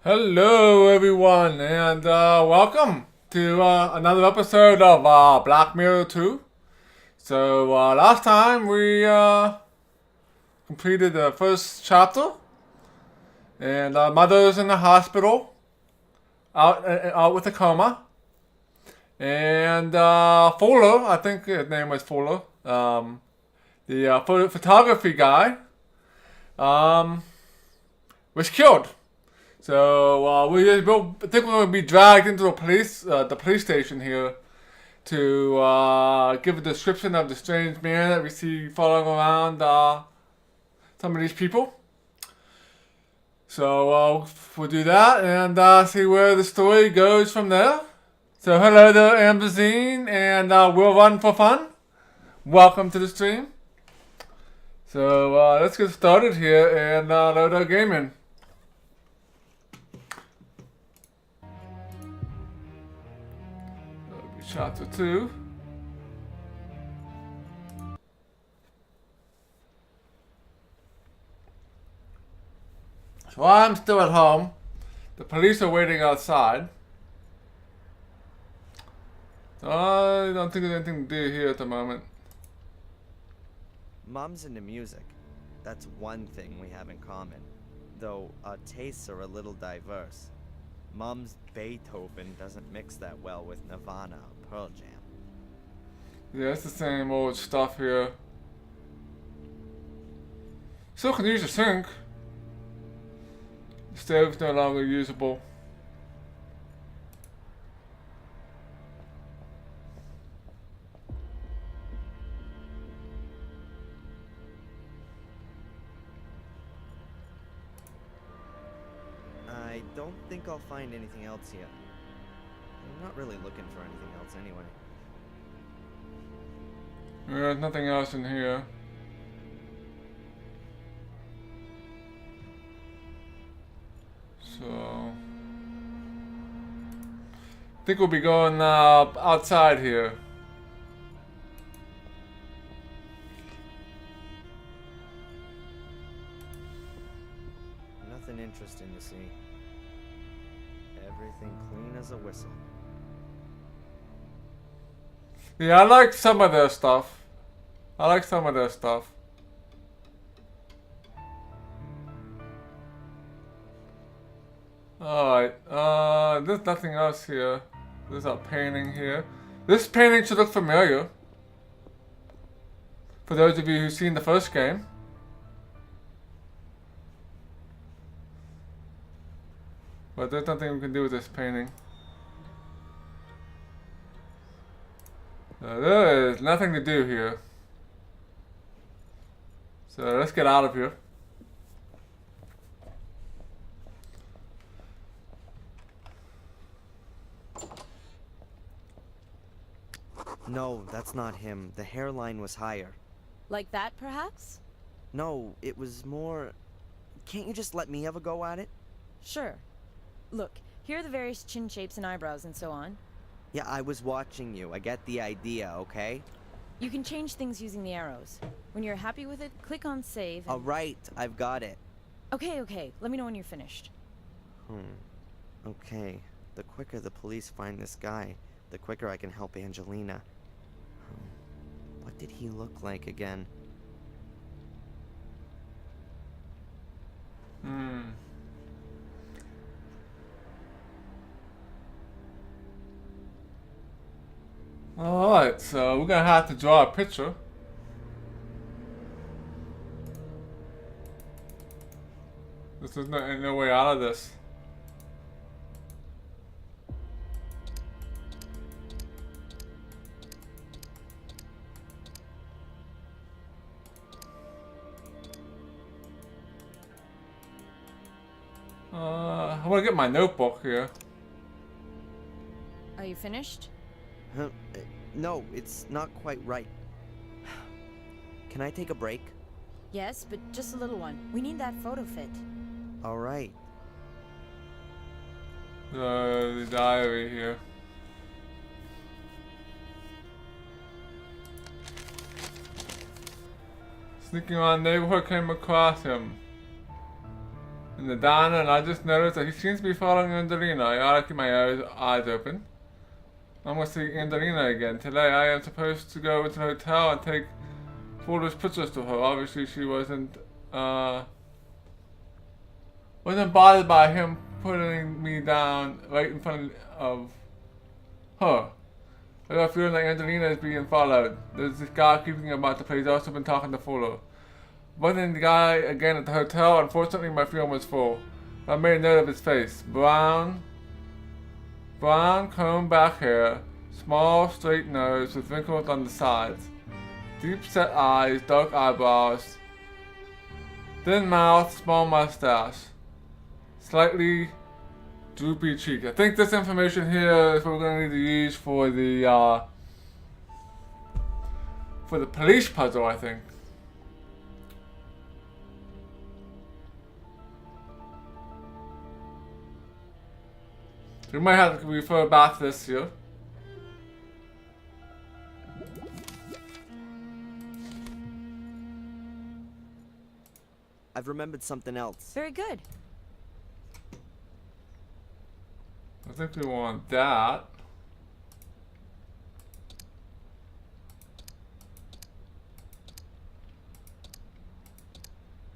Hello everyone and welcome to another episode of Black Mirror 2. So last time we completed the first chapter and mother's in the hospital out with a coma. And Fuller, I think his name was Fuller, the photography guy, was killed. So we think we're going to be dragged into the police station here to give a description of the strange man that we see following around some of these people. So we'll do that and see where the story goes from there. So hello there, Ambazine, and we'll run for fun. Welcome to the stream. So let's get started here and load our game in. Chapter 2. So I'm still at home. The police are waiting outside. So I don't think there's anything to do here at the moment. Mom's into music. That's one thing we have in common. Though our tastes are a little diverse. Mom's Beethoven doesn't mix that well with Nirvana or Pearl Jam. Yeah, it's the same old stuff here. Still can use a sink. The stove's no longer usable. I don't think I'll find anything else here. I'm not really looking for anything else anyway. There's nothing else in here. So I think we'll be going outside here. Nothing interesting to see. Everything clean as a whistle. Yeah, I like some of their stuff. Alright, there's nothing else here. There's a painting here. This painting should look familiar. For those of you who've seen the first game. But there's nothing we can do with this painting. There is nothing to do here. So let's get out of here. No, that's not him. The hairline was higher. Like that, perhaps? No, it was more... Can't you just let me have a go at it? Sure. Look, here are the various chin shapes and eyebrows and so on. Yeah, I was watching you. I get the idea, okay? You can change things using the arrows. When you're happy with it, click on save. And... Alright, I've got it. Okay. Let me know when you're finished. Okay. The quicker the police find this guy, the quicker I can help Angelina. What did he look like again? Alright, so we're gonna have to draw a picture. There's no way out of this. I'm gonna get my notebook here. Are you finished? No, it's not quite right. Can I take a break? Yes, but just a little one. We need that photo fit. Alright. The diary here. Sneaking around the neighborhood, came across him. in the diner, and I just noticed that he seems to be following Angelina. I gotta keep my eyes open. I'm gonna see Angelina again. Today I am supposed to go into the hotel and take photos, pictures to her. Obviously she wasn't bothered by him putting me down right in front of her. I got a feeling that Angelina is being followed. There's this guy keeping about the place. I've also been talking to Fuller. Wasn't the guy again at the hotel? Unfortunately my film was full. I made a note of his face. Brown comb back hair, small straight nose with wrinkles on the sides, deep set eyes, dark eyebrows, thin mouth, small mustache, slightly droopy cheek. I think this information here is what we're going to need to use for the police puzzle, I think. We might have to refer back to this here. I've remembered something else. Very good. I think we want that.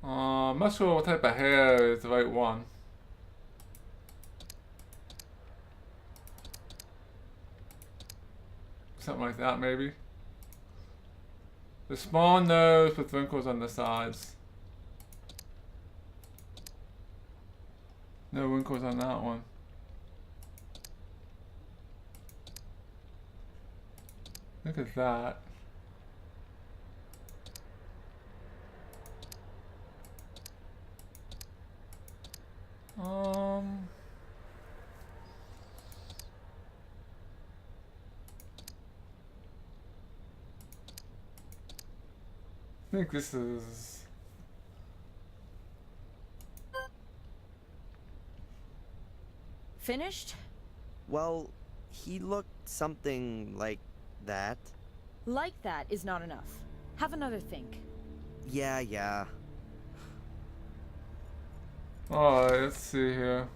I'm not sure what type of hair is the right one. Something like that, maybe. The small nose with wrinkles on the sides. No wrinkles on that one. Look at that. I think this is... Finished? Well, he looked something like that. Like that is not enough. Have another think. Yeah. Alright, let's see here.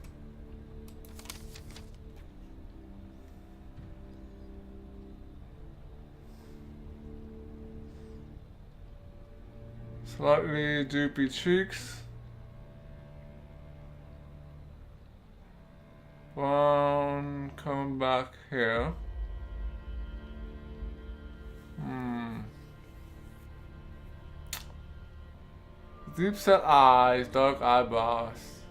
Slightly droopy cheeks. Brown coming back here. Deep set eyes, dark eyebrows.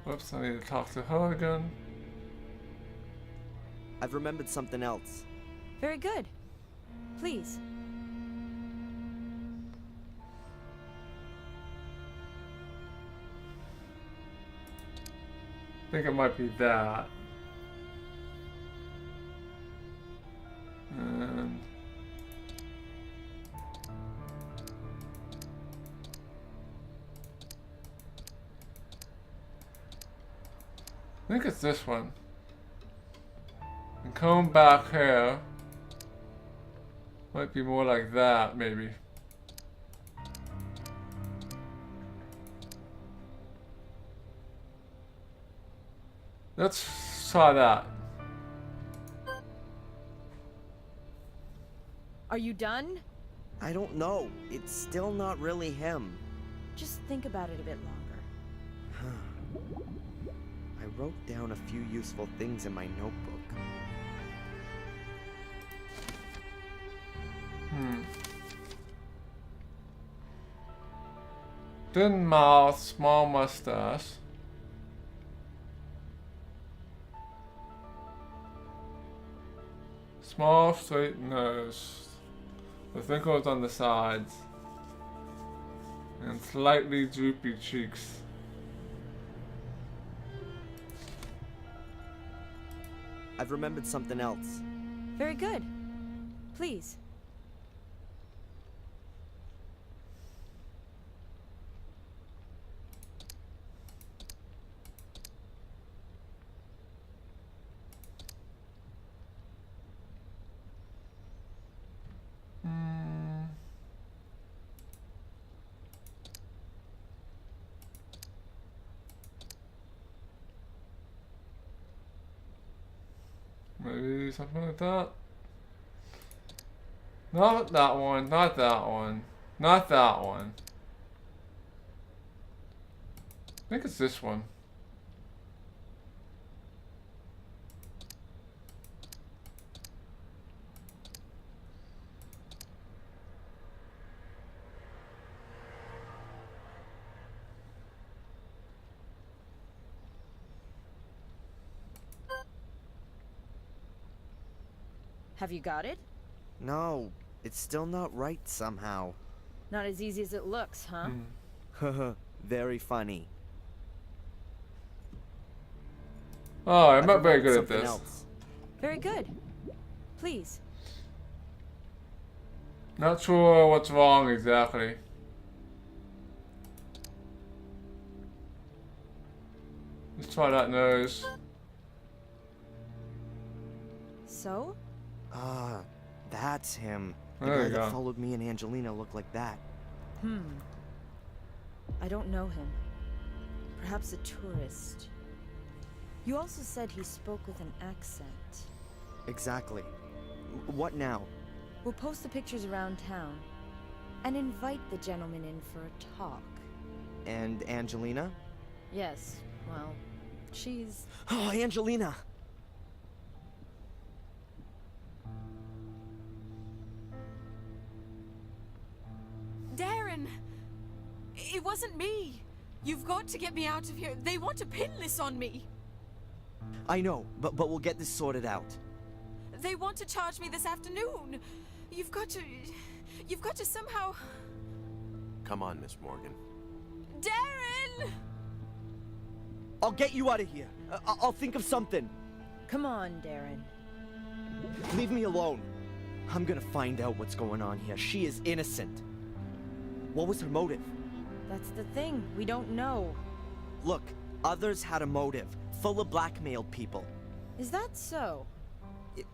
Whoops, I need to talk to her again. I've remembered something else. Very good. Please. I think it might be that. And I think it's this one. And comb back hair. Might be more like that, maybe. Let's try that. Are you done? I don't know. It's still not really him. Just think about it a bit longer. I wrote down a few useful things in my notebook. Thin mouth, small mustache. Small straight nose. With wrinkles on the sides. And slightly droopy cheeks. I've remembered something else. Very good. Please. something like that. Not that one, not that one, not that one. I think it's this one. Have you got it? No, it's still not right somehow. Not as easy as it looks, huh? Haha, very funny. Oh, I'm not I've very remembered good at something this. else. Very good. Please. Not sure what's wrong exactly. Let's try that nose. So? Ah, that's him. The There guy you that go. followed me and Angelina looked like that. I don't know him. Perhaps a tourist. You also said he spoke with an accent. Exactly. What now? We'll post the pictures around town and invite the gentleman in for a talk. And Angelina? Yes, well, she's... Oh, Angelina! Darren! It wasn't me! You've got to get me out of here. They want to pin this on me. I know, but we'll get this sorted out. They want to charge me this afternoon. You've got to somehow... Come on, Miss Morgan. Darren! I'll get you out of here. I'll think of something. Come on, Darren. Leave me alone. I'm gonna find out what's going on here. She is innocent. What was her motive? That's the thing. We don't know. Look, others had a motive. Full of blackmailed people. Is that so?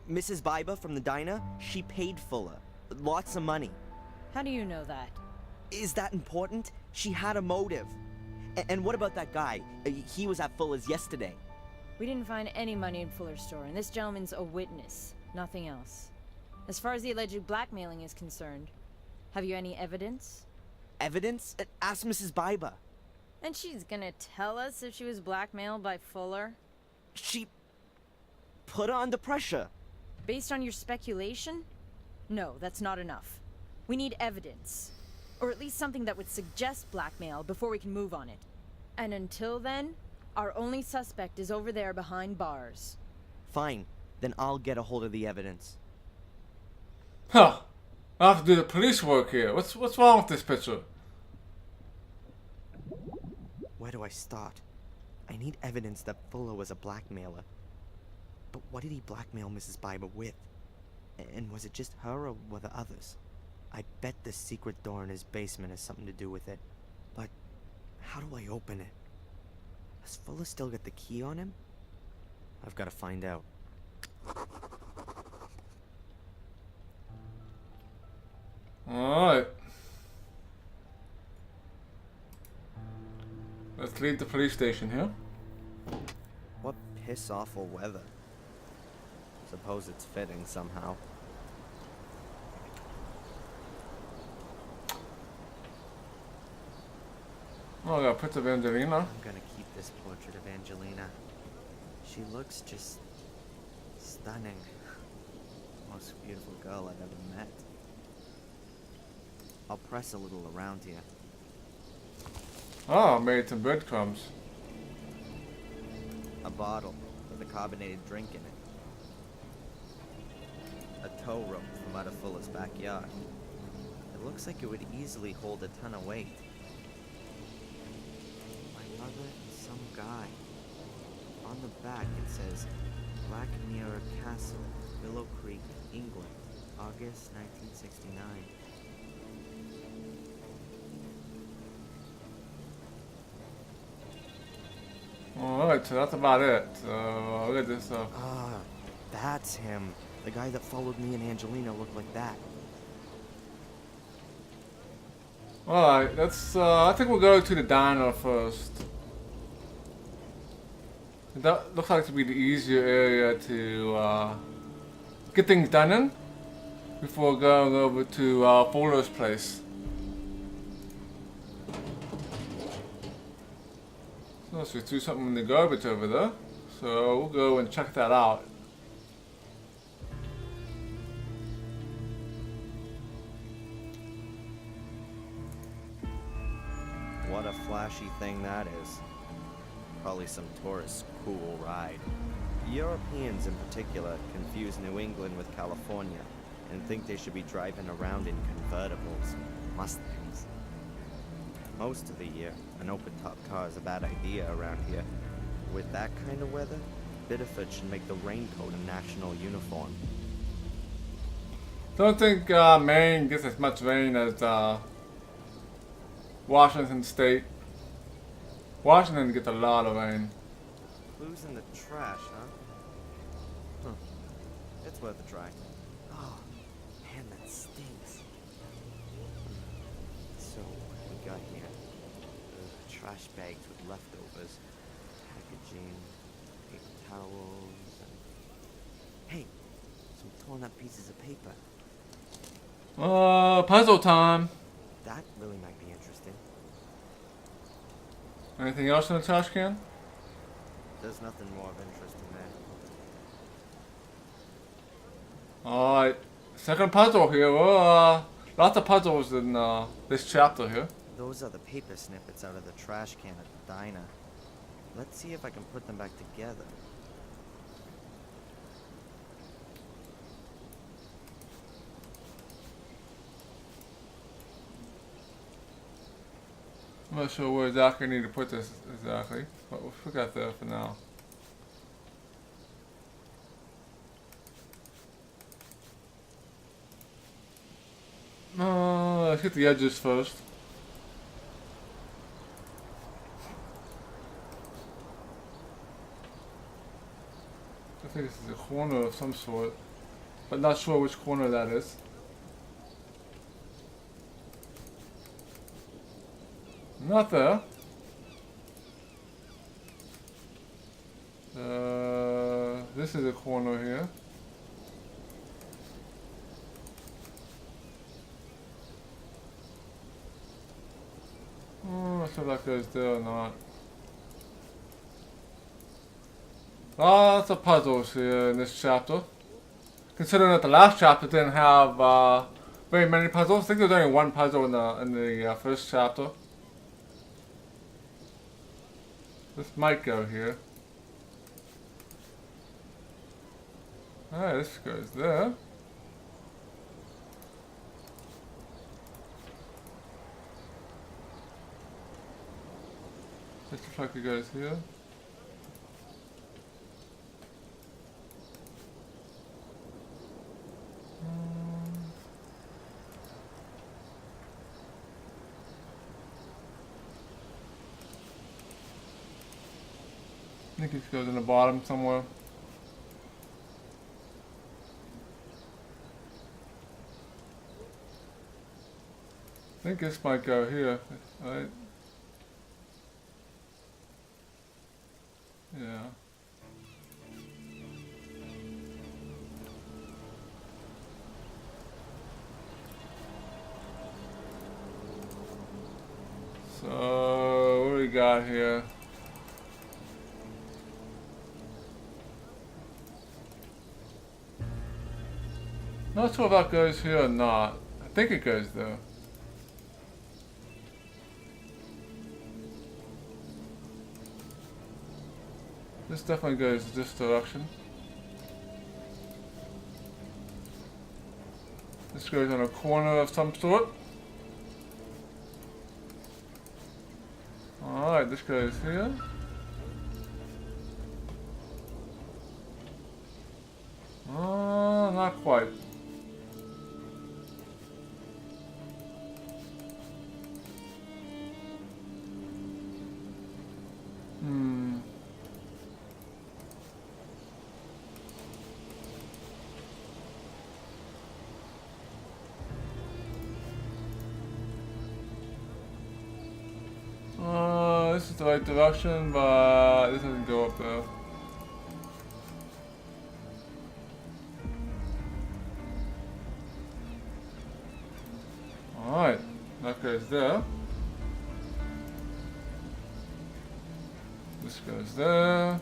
Mrs. Biba from the diner, she paid Fuller. Lots of money. How do you know that? Is that important? She had a motive. And what about that guy? He was at Fuller's yesterday. We didn't find any money in Fuller's store, and this gentleman's a witness. Nothing else. As far as the alleged blackmailing is concerned, have you any evidence? Evidence? Ask Mrs. Biba. And she's gonna tell us if she was blackmailed by Fuller? She put her under pressure. Based on your speculation? No, that's not enough. We need evidence. Or at least something that would suggest blackmail before we can move on it. And until then, our only suspect is over there behind bars. Fine, then I'll get a hold of the evidence. Huh. I have to do the police work here. What's wrong with this picture? Where do I start? I need evidence that Fuller was a blackmailer. But what did he blackmail Mrs. Biba with? And was it just her or were there others? I bet the secret door in his basement has something to do with it. But how do I open it? Has Fuller still got the key on him? I've got to find out. Alright. Let's leave the police station here. What piss-awful weather. Suppose it's fitting somehow. Oh, I got a picture of Angelina. I'm gonna keep this portrait of Angelina. She looks just stunning. Most beautiful girl I've ever met. I'll press a little around here. Oh, I made some breadcrumbs. A bottle with a carbonated drink in it. A tow rope from out of Fuller's backyard. It looks like it would easily hold a ton of weight. My mother and some guy. On the back it says, Black Mirror Castle, Willow Creek, England, August 1969. Alright, so that's about it. So, look at this stuff. Ah, that's him. The guy that followed me and Angelina looked like that. Alright, let's, I think we'll go to the diner first. That looks like to be the easier area to get things done in before going over to Fuller's place. So we threw something in the garbage over there. So we'll go and check that out. What a flashy thing that is. Probably some tourist's cool ride. Europeans in particular confuse New England with California and think they should be driving around in convertibles, Mustangs. Most of the year, an open-top car is a bad idea around here. With that kind of weather, Biddeford should make the raincoat a national uniform. Don't think Maine gets as much rain as Washington State. Washington gets a lot of rain. Clues in the trash, huh? Huh. It's worth a try. Oh, man, that stinks. So, what we got here? Trash bags with leftovers, packaging, paper towels, and... Hey, some torn up pieces of paper. Puzzle time. That really might be interesting. Anything else in the trash can? There's nothing more of interest in there. Alright, second puzzle here. Well, lots of puzzles in this chapter here. Those are the paper snippets out of the trash can at the diner. Let's see if I can put them back together. I'm not sure where exactly I need to put this exactly, but we'll forget that for now. Let's get the edges first. I think this is a corner of some sort, but not sure which corner that is. Not there. This is a corner here. I'm not sure if that goes there or not. Lots of puzzles here in this chapter. Considering that the last chapter didn't have very many puzzles. I think there's only one puzzle in the first chapter. This might go here. Alright, this goes there. This looks like it goes here. I think it goes in the bottom somewhere. I think this might go here, right? Yeah. So, what do we got here? Not sure if that goes here or not. I think it goes there. This definitely goes this direction. This goes on a corner of some sort. Alright, this goes here. Not quite. This is the right direction, but this doesn't go up there. Alright, that goes there. This goes there.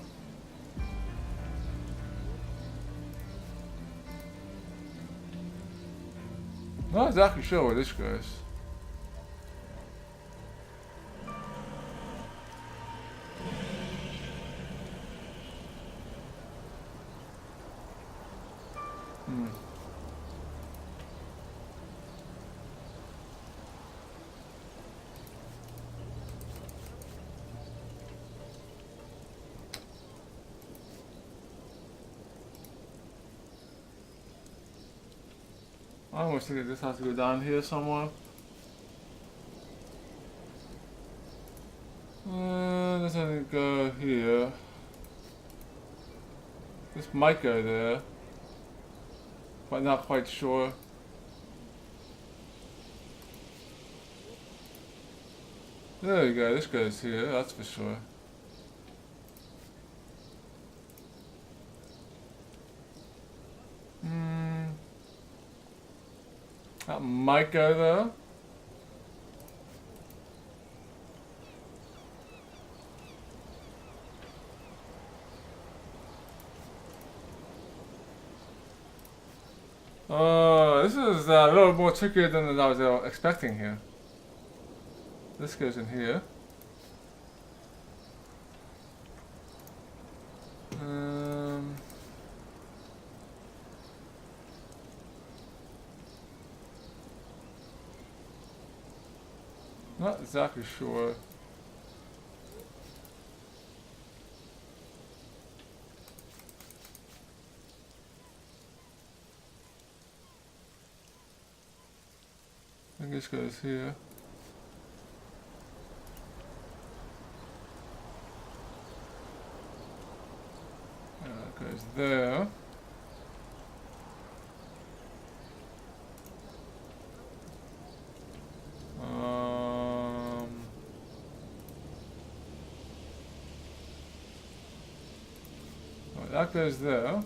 Not exactly sure where this goes. I almost think this has to go down here somewhere. This doesn't go here. This might go there, but not quite sure. There you go, this goes here, that's for sure. That might go there. This is a little more trickier than I was expecting here. This goes in here. Not exactly sure. I think this goes here. That goes there. That goes there.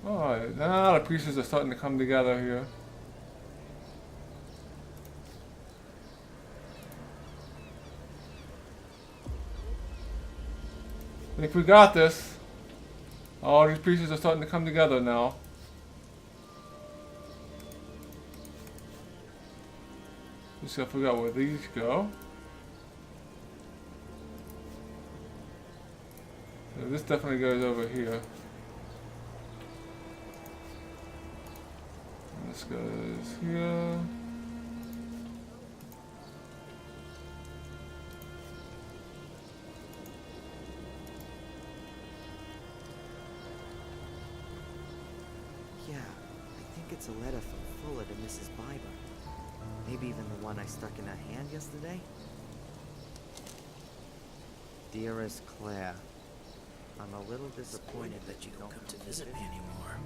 Alright, now the pieces are starting to come together here. I think we got this. All these pieces are starting to come together now. Just gotta figure out where these go. So this definitely goes over here. And this goes here. Yeah, I think it's a letter from Fuller to Mrs. Biber. Maybe even the one I stuck in her hand yesterday? Dearest Claire, I'm a little disappointed that you don't come to visit me anymore.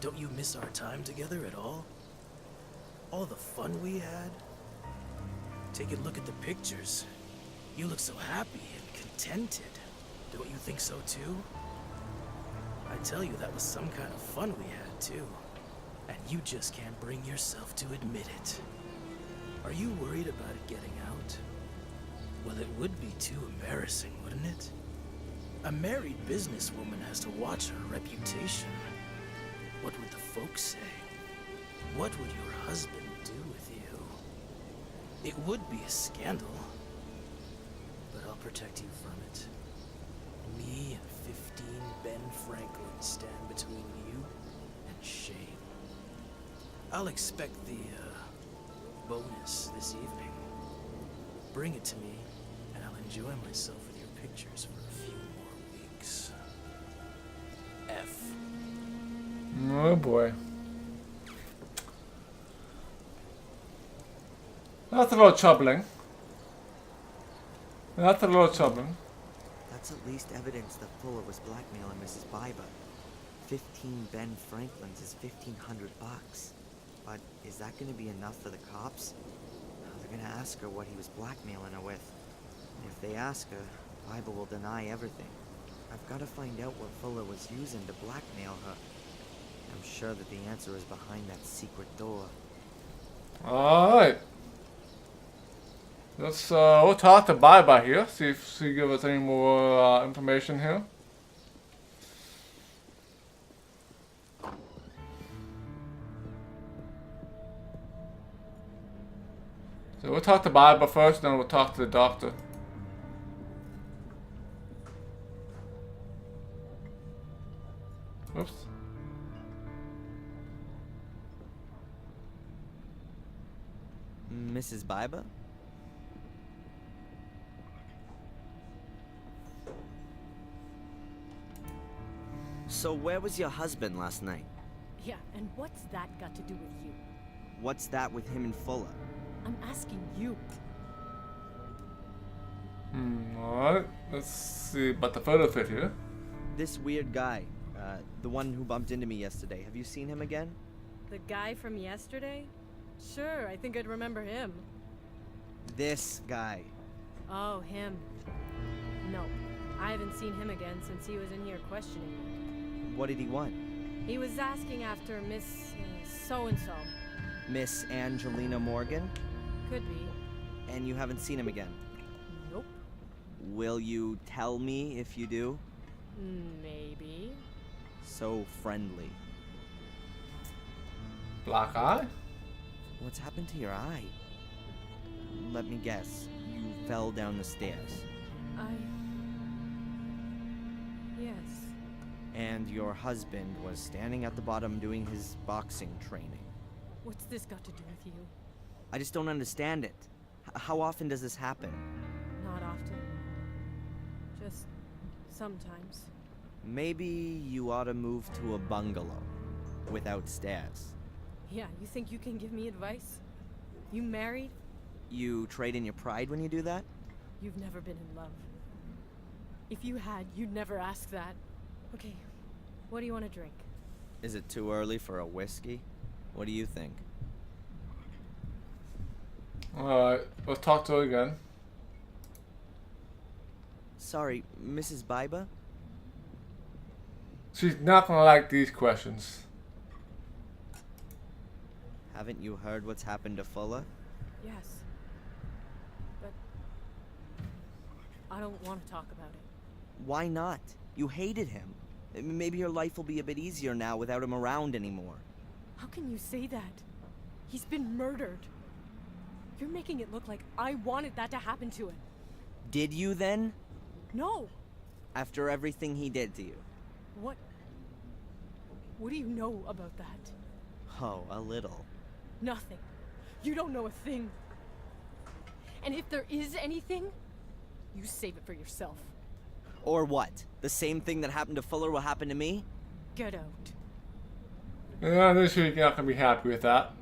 Don't you miss our time together at all? All the fun we had? Take a look at the pictures. You look so happy and contented. Don't you think so too? I tell you, that was some kind of fun we had too. And you just can't bring yourself to admit it. Are you worried about it getting out? Well, it would be too embarrassing, wouldn't it? A married businesswoman has to watch her reputation. What would the folks say? What would your husband do with you? It would be a scandal. But I'll protect you from it. Me and 15 Ben Franklin stand between you and shame. I'll expect the, bonus this evening. Bring it to me, and I'll enjoy myself with your pictures for a few more weeks. F. Oh boy. That's a little troubling. That's a little troubling. That's at least evidence that Fuller was blackmailing Mrs. Biber. 15 Ben Franklins is $1,500. But is that going to be enough for the cops? They're going to ask her what he was blackmailing her with. And if they ask her, Biber will deny everything. I've got to find out what Fuller was using to blackmail her. I'm sure that the answer is behind that secret door. Alright. Let's we'll talk to Bye here. See if she give us any more information here. So we'll talk to Bye first, then we'll talk to the doctor. Oops. Mrs. Biba? So where was your husband last night? Yeah, and what's that got to do with you? What's that with him and Fuller? I'm asking you. Alright. Let's see about the photo fit here. This weird guy, the one who bumped into me yesterday. Have you seen him again? The guy from yesterday? Sure, I think I'd remember him. This guy. Oh, him. No, I haven't seen him again since he was in here questioning me. What did he want? He was asking after Miss so-and-so. Miss Angelina Morgan? Could be. And you haven't seen him again? Nope. Will you tell me if you do? Maybe. So friendly. Black eye? What's happened to your eye? Let me guess. You fell down the stairs. Yes. And your husband was standing at the bottom doing his boxing training. What's this got to do with you? I just don't understand it. How often does this happen? Not often. Just sometimes. Maybe you ought to move to a bungalow without stairs. Yeah, you think you can give me advice? You married? You trade in your pride when you do that? You've never been in love. If you had, you'd never ask that. Okay, what do you want to drink? Is it too early for a whiskey? What do you think? Alright, let's talk to her again. Sorry, Mrs. Biba? She's not gonna like these questions. Haven't you heard what's happened to Fuller? Yes. But I don't want to talk about it. Why not? You hated him. Maybe your life will be a bit easier now without him around anymore. How can you say that? He's been murdered. You're making it look like I wanted that to happen to him. Did you then? No. After everything he did to you? What do you know about that? Oh, a little. Nothing. You don't know a thing. And if there is anything, you save it for yourself. Or what? The same thing that happened to Fuller will happen to me? Get out. Yeah, I'm sure you're not gonna be happy with that.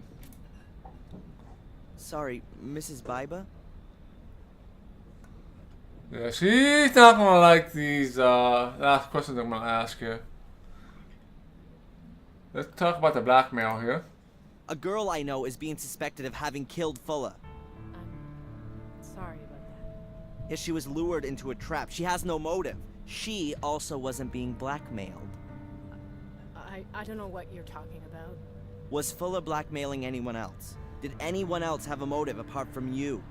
Sorry, Mrs. Biba? Yeah, she's not gonna like these last questions I'm gonna ask you. Let's talk about the blackmail here. A girl I know is being suspected of having killed Fuller. I'm sorry about that. Yes, she was lured into a trap. She has no motive. She also wasn't being blackmailed. I don't know what you're talking about. Was Fuller blackmailing anyone else? Did anyone else have a motive apart from you?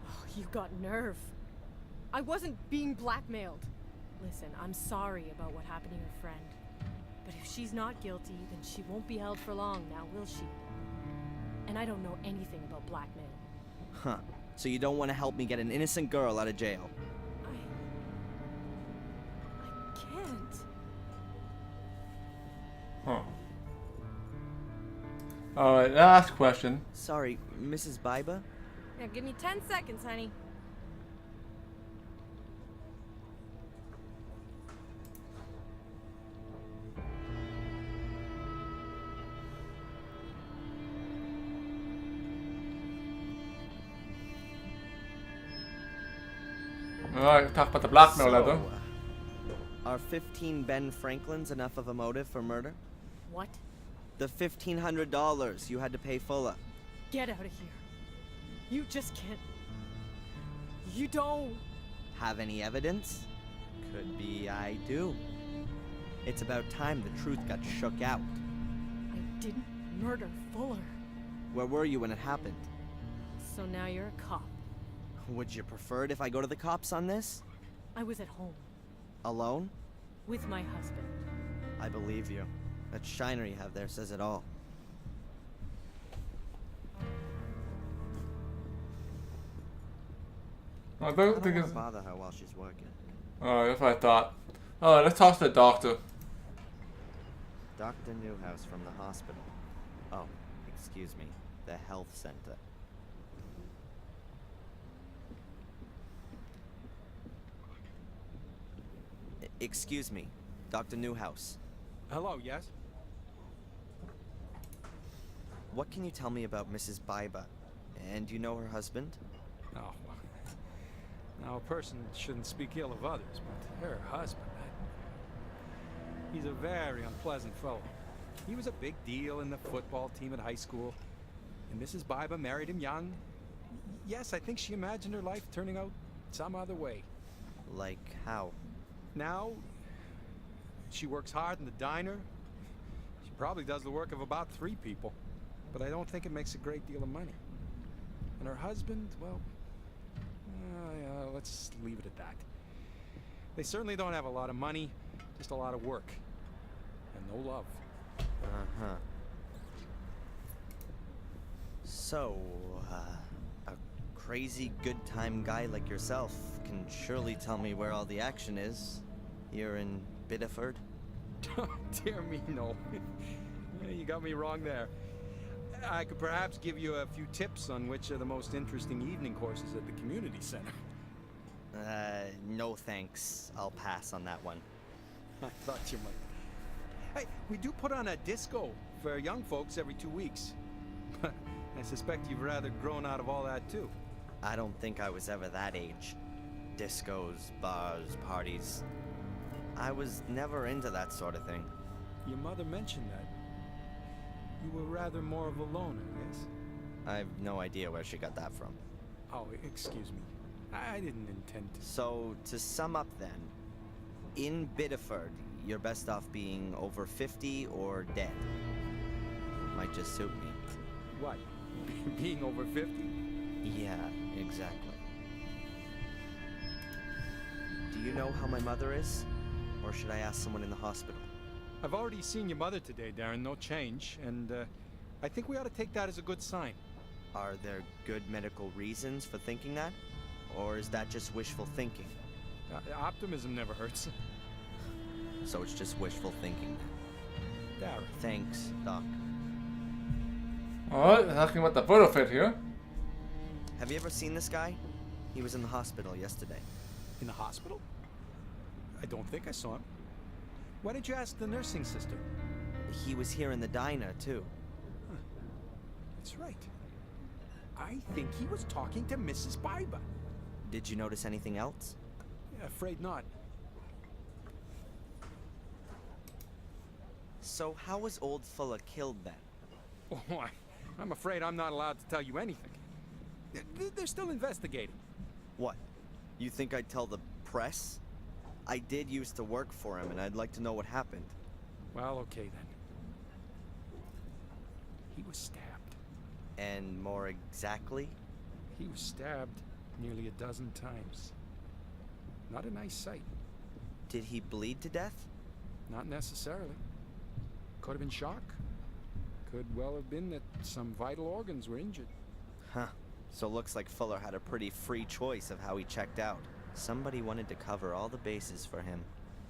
Oh, you've got nerve. I wasn't being blackmailed. Listen, I'm sorry about what happened to your friend. But if she's not guilty, then she won't be held for long now, will she? And I don't know anything about blackmail. Huh. So you don't want to help me get an innocent girl out of jail? I can't. Huh. Alright, last question. Sorry, Mrs. Biba? Now give me 10 seconds, honey. Alright, talk about the blackmail letter. Are 15 Ben Franklins enough of a motive for murder? What? The $1,500 you had to pay Fuller. Get out of here. You just can't. You don't. Have any evidence? Could be I do. It's about time the truth got shook out. I didn't murder Fuller. Where were you when it happened? So now you're a cop. Would you prefer it if I go to the cops on this? I was at home Alone? with my husband. I believe you. That shiner you have there says it all. I I don't don't think want it's. to bother her while she's working. Oh, that's what I thought. Oh, let's talk to the doctor. Dr. Newhouse from the hospital. Oh, excuse me. The health center. Excuse me, Dr. Newhouse. Hello, yes? What can you tell me about Mrs. Biba? And do you know her husband? Oh, now a person shouldn't speak ill of others, but her husband, he's a very unpleasant fellow. He was a big deal in the football team at high school, and Mrs. Biba married him young. Yes, I think she imagined her life turning out some other way. Like how? Now, she works hard in the diner. She probably does the work of about 3 people, but I don't think it makes a great deal of money. And her husband, well, yeah, let's leave it at that. They certainly don't have a lot of money, just a lot of work. And no love. Uh-huh. So, a crazy good time guy like yourself can surely tell me where all the action is. Here in Biddeford? Dear me, no. You got me wrong there. I could perhaps give you a few tips on which are the most interesting evening courses at the community center. No thanks. I'll pass on that one. I thought you might. Hey, we do put on a disco for young folks every 2 weeks. I suspect you've rather grown out of all that too. I don't think I was ever that age. Discos, bars, parties. I was never into that sort of thing. Your mother mentioned that. You were rather more of a loner, yes? I've no idea where she got that from. Oh, excuse me. I didn't intend to. So, to sum up then, in Biddeford, you're best off being over 50 or dead. Might just suit me. What? Being over 50? Yeah, exactly. Do you know how my mother is? Or should I ask someone in the hospital? I've already seen your mother today, Darren. No change. And I think we ought to take that as a good sign. Are there good medical reasons for thinking that? Or is that just wishful thinking? Optimism never hurts. So it's just wishful thinking. Darren. Thanks, Doc. Alright, talking about the photo fit here. Have you ever seen this guy? He was in the hospital yesterday. In the hospital? I don't think I saw him. Why didn't you ask the nursing sister? He was here in the diner, too. That's right. I think he was talking to Mrs. Biba. Did you notice anything else? Afraid not. So how was old Fuller killed then? Oh, I'm afraid I'm not allowed to tell you anything. They're still investigating. What? You think I'd tell the press? I did used to work for him, and I'd like to know what happened. Well, okay then. He was stabbed. And more exactly? He was stabbed nearly a dozen times. Not a nice sight. Did he bleed to death? Not necessarily. Could have been shock. Could well have been that some vital organs were injured. Huh. So looks like Fuller had a pretty free choice of how he checked out. Somebody wanted to cover all the bases for him.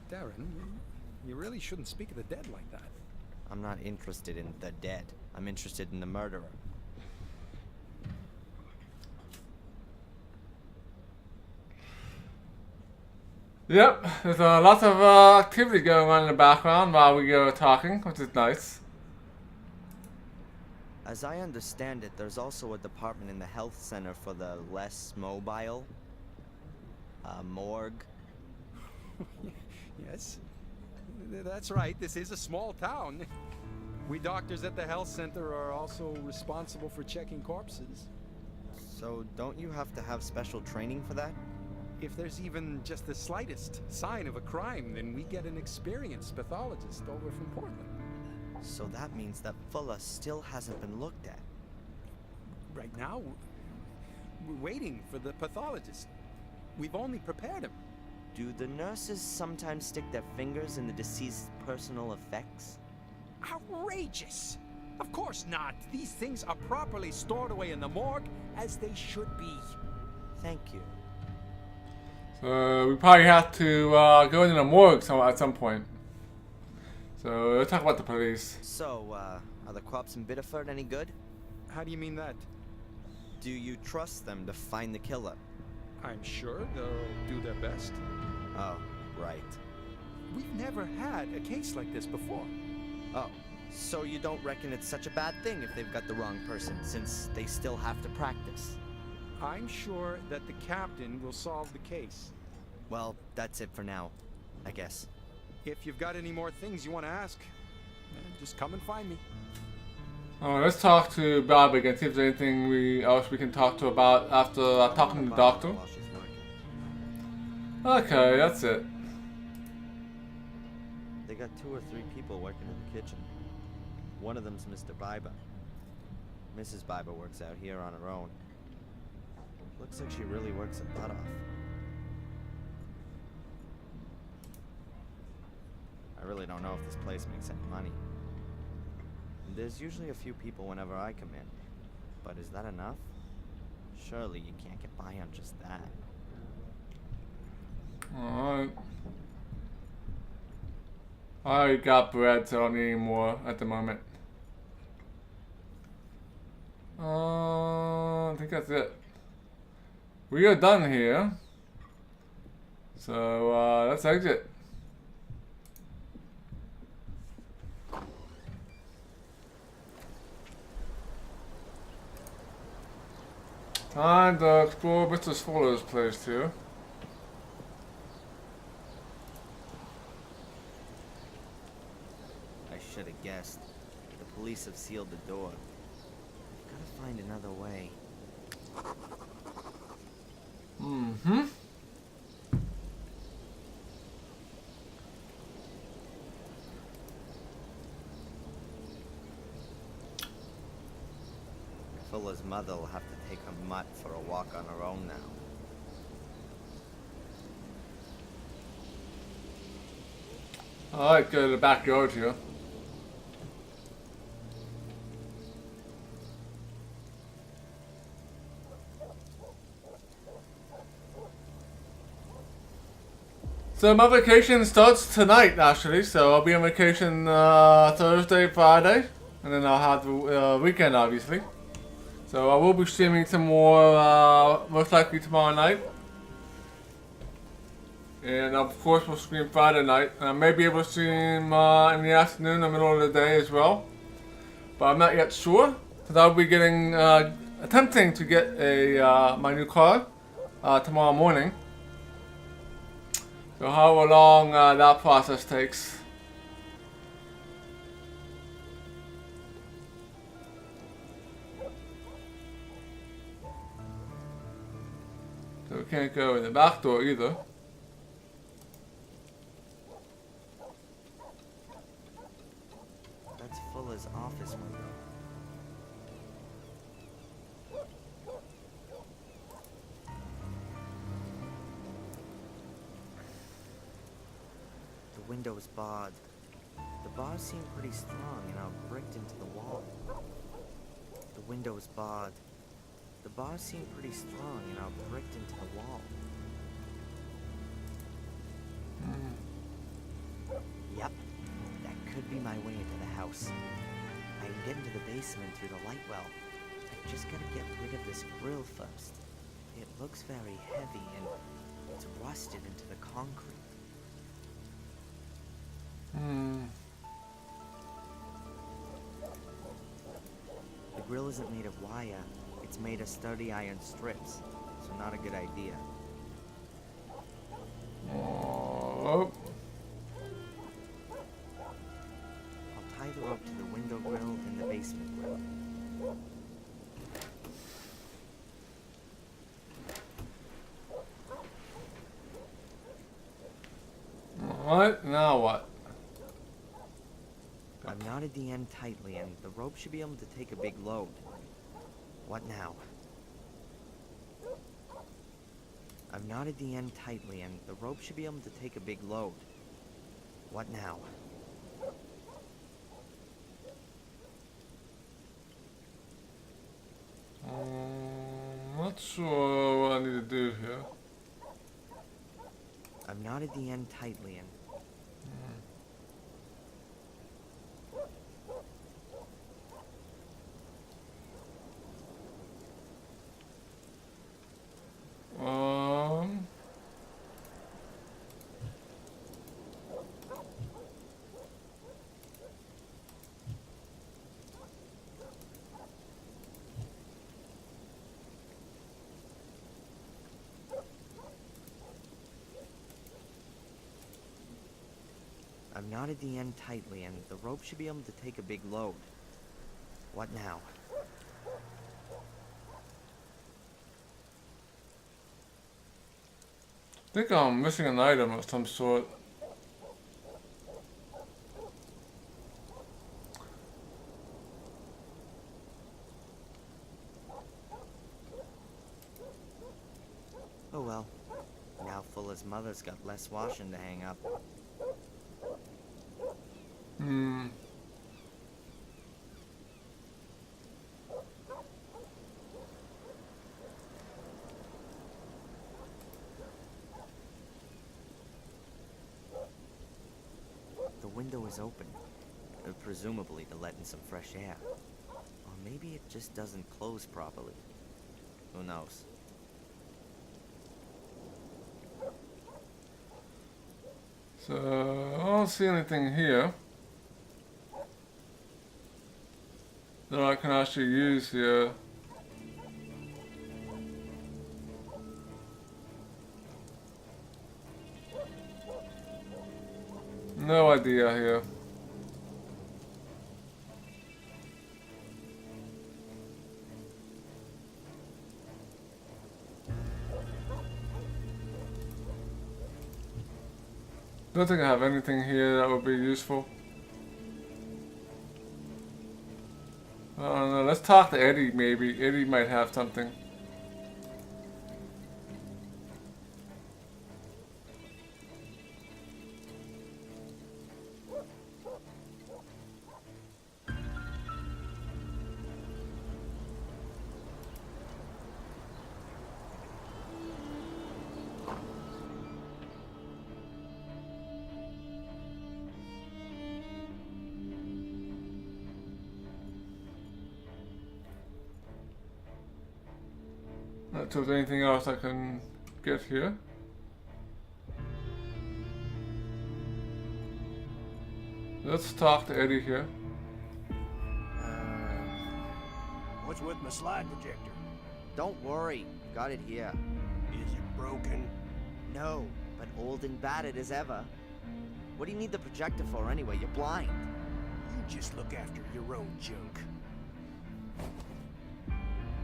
Darren, you really shouldn't speak of the dead like that. I'm not interested in the dead. I'm interested in the murderer. Yep, there's lots of activity going on in the background while we go talking, which is nice. As I understand it, there's also a department in the health center for the less mobile. A morgue. Yes, that's right. This is a small town. We doctors at the health center are also responsible for checking corpses. So don't you have to have special training for that? If there's even just the slightest sign of a crime, then we get an experienced pathologist over from Portland. So that means that Fuller still hasn't been looked at. Right now, we're waiting for the pathologist. We've only prepared him. Do the nurses sometimes stick their fingers in the deceased's personal effects? Outrageous! Of course not. These things are properly stored away in the morgue as they should be. Thank you. So we probably have to go into the morgue at some point. So let's talk about the police. So, are the cops in Biddeford any good? How do you mean that? Do you trust them to find the killer? I'm sure they'll do their best. Oh, right. We've never had a case like this before. Oh, so you don't reckon it's such a bad thing if they've got the wrong person, since they still have to practice? I'm sure that the captain will solve the case. Well, that's it for now, I guess. If you've got any more things you want to ask, just come and find me. Let's talk to Bob again, see if there's anything else we can talk to about after talking to the doctor. While she's working. Okay, that's it. They got 2 or 3 people working in the kitchen. One of them's Mr. Biber. Mrs. Biber works out here on her own. Looks like she really works her butt off. I really don't know if this place makes any money. There's usually a few people whenever I come in. But is that enough? Surely you can't get by on just that. Alright. I already got bread, so I don't need any more at the moment. I think that's it. We are done here. So let's exit. Time to explore Mr. Fuller's place too. I should have guessed. The police have sealed the door. I've got to find another way. Mm-hmm. Fuller's mother will have to take her mutt for a walk on her own now. Alright, go to the backyard here. So my vacation starts tonight, actually. So I'll be on vacation Thursday, Friday, and then I'll have the weekend, obviously. So I will be streaming some more, most likely tomorrow night. And of course we'll stream Friday night. And I may be able to stream in the afternoon, in the middle of the day as well. But I'm not yet sure. Because I'll be getting, attempting to get a my new car tomorrow morning. So however long that process takes. So we can't go in the back door either. That's Fuller's office window. The window is barred. The bars seem pretty strong and are bricked into the wall. The window is barred. The bars seem pretty strong and are bricked into the wall. Yep, that could be my way into the house. I can get into the basement through the light well. I just gotta get rid of this grill first. It looks very heavy and it's rusted into the concrete. The grill isn't made of wire. It's made of sturdy iron strips, so not a good idea. Oh. I'll tie the rope to the window grill and the basement grill. What? Now what? I've knotted the end tightly, and the rope should be able to take a big load. What now? I've knotted the end tightly, and the rope should be able to take a big load. What now? Not sure what I need to do here. I've knotted the end tightly, and I've knotted the end tightly, and the rope should be able to take a big load. What now? I think I'm missing an item of some sort. Oh well. Now Fuller's mother's got less washing to hang up. The window is open, presumably to let in some fresh air. Or maybe it just doesn't close properly. Who knows? So, I don't see anything here that I can actually use here. No idea here. Don't think I have anything here that would be useful. I don't know. Let's talk to Eddie maybe. Eddie might have something. Not sure if there's anything else I can get here. Let's talk to Eddie here. What's with my slide projector? Don't worry, got it here. Is it broken? No, but old and battered as ever. What do you need the projector for anyway? You're blind. You just look after your own junk.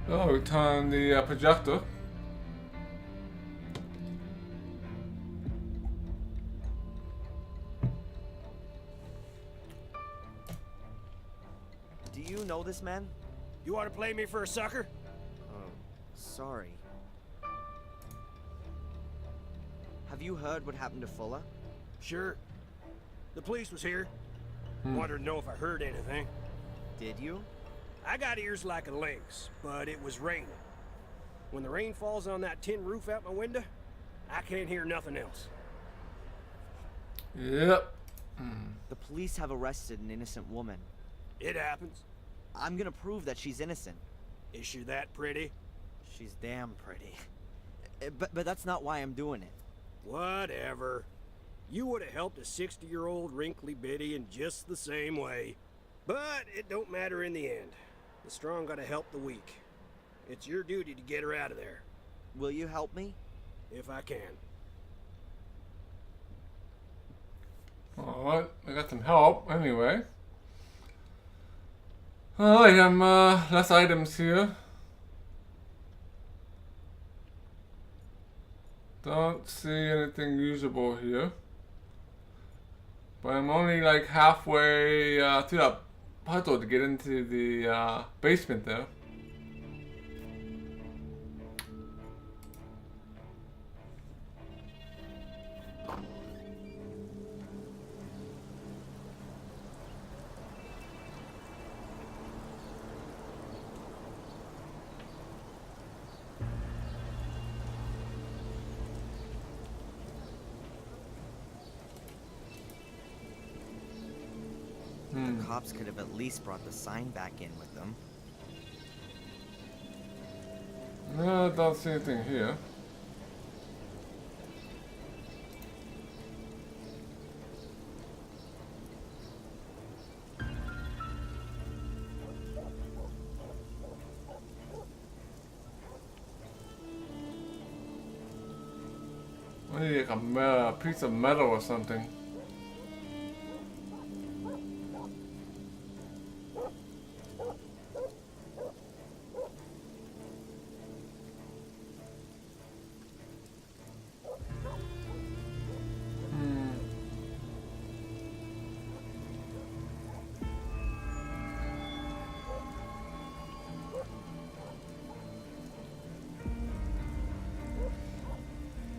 Oh, we turn the projector. Do you know this man? You want to play me for a sucker? Oh, sorry. Have you heard what happened to Fuller? Sure. The police was here. Wanted to know if I heard anything. Did you? I got ears like a lynx, but it was raining. When the rain falls on that tin roof out my window, I can't hear nothing else. Yep. The police have arrested an innocent woman. It happens. I'm gonna prove that she's innocent. Is she that pretty? She's damn pretty. But that's not why I'm doing it. Whatever. You would have helped a 60-year-old wrinkly biddy in just the same way. But it don't matter in the end. The strong gotta help the weak. It's your duty to get her out of there. Will you help me? If I can. Alright, I got some help anyway. Alright, less items here. Don't see anything usable here. But I'm only like halfway through that puzzle to get into the basement there. The cops could have at least brought the sign back in with them. No, I don't see anything here. I need like a piece of metal or something.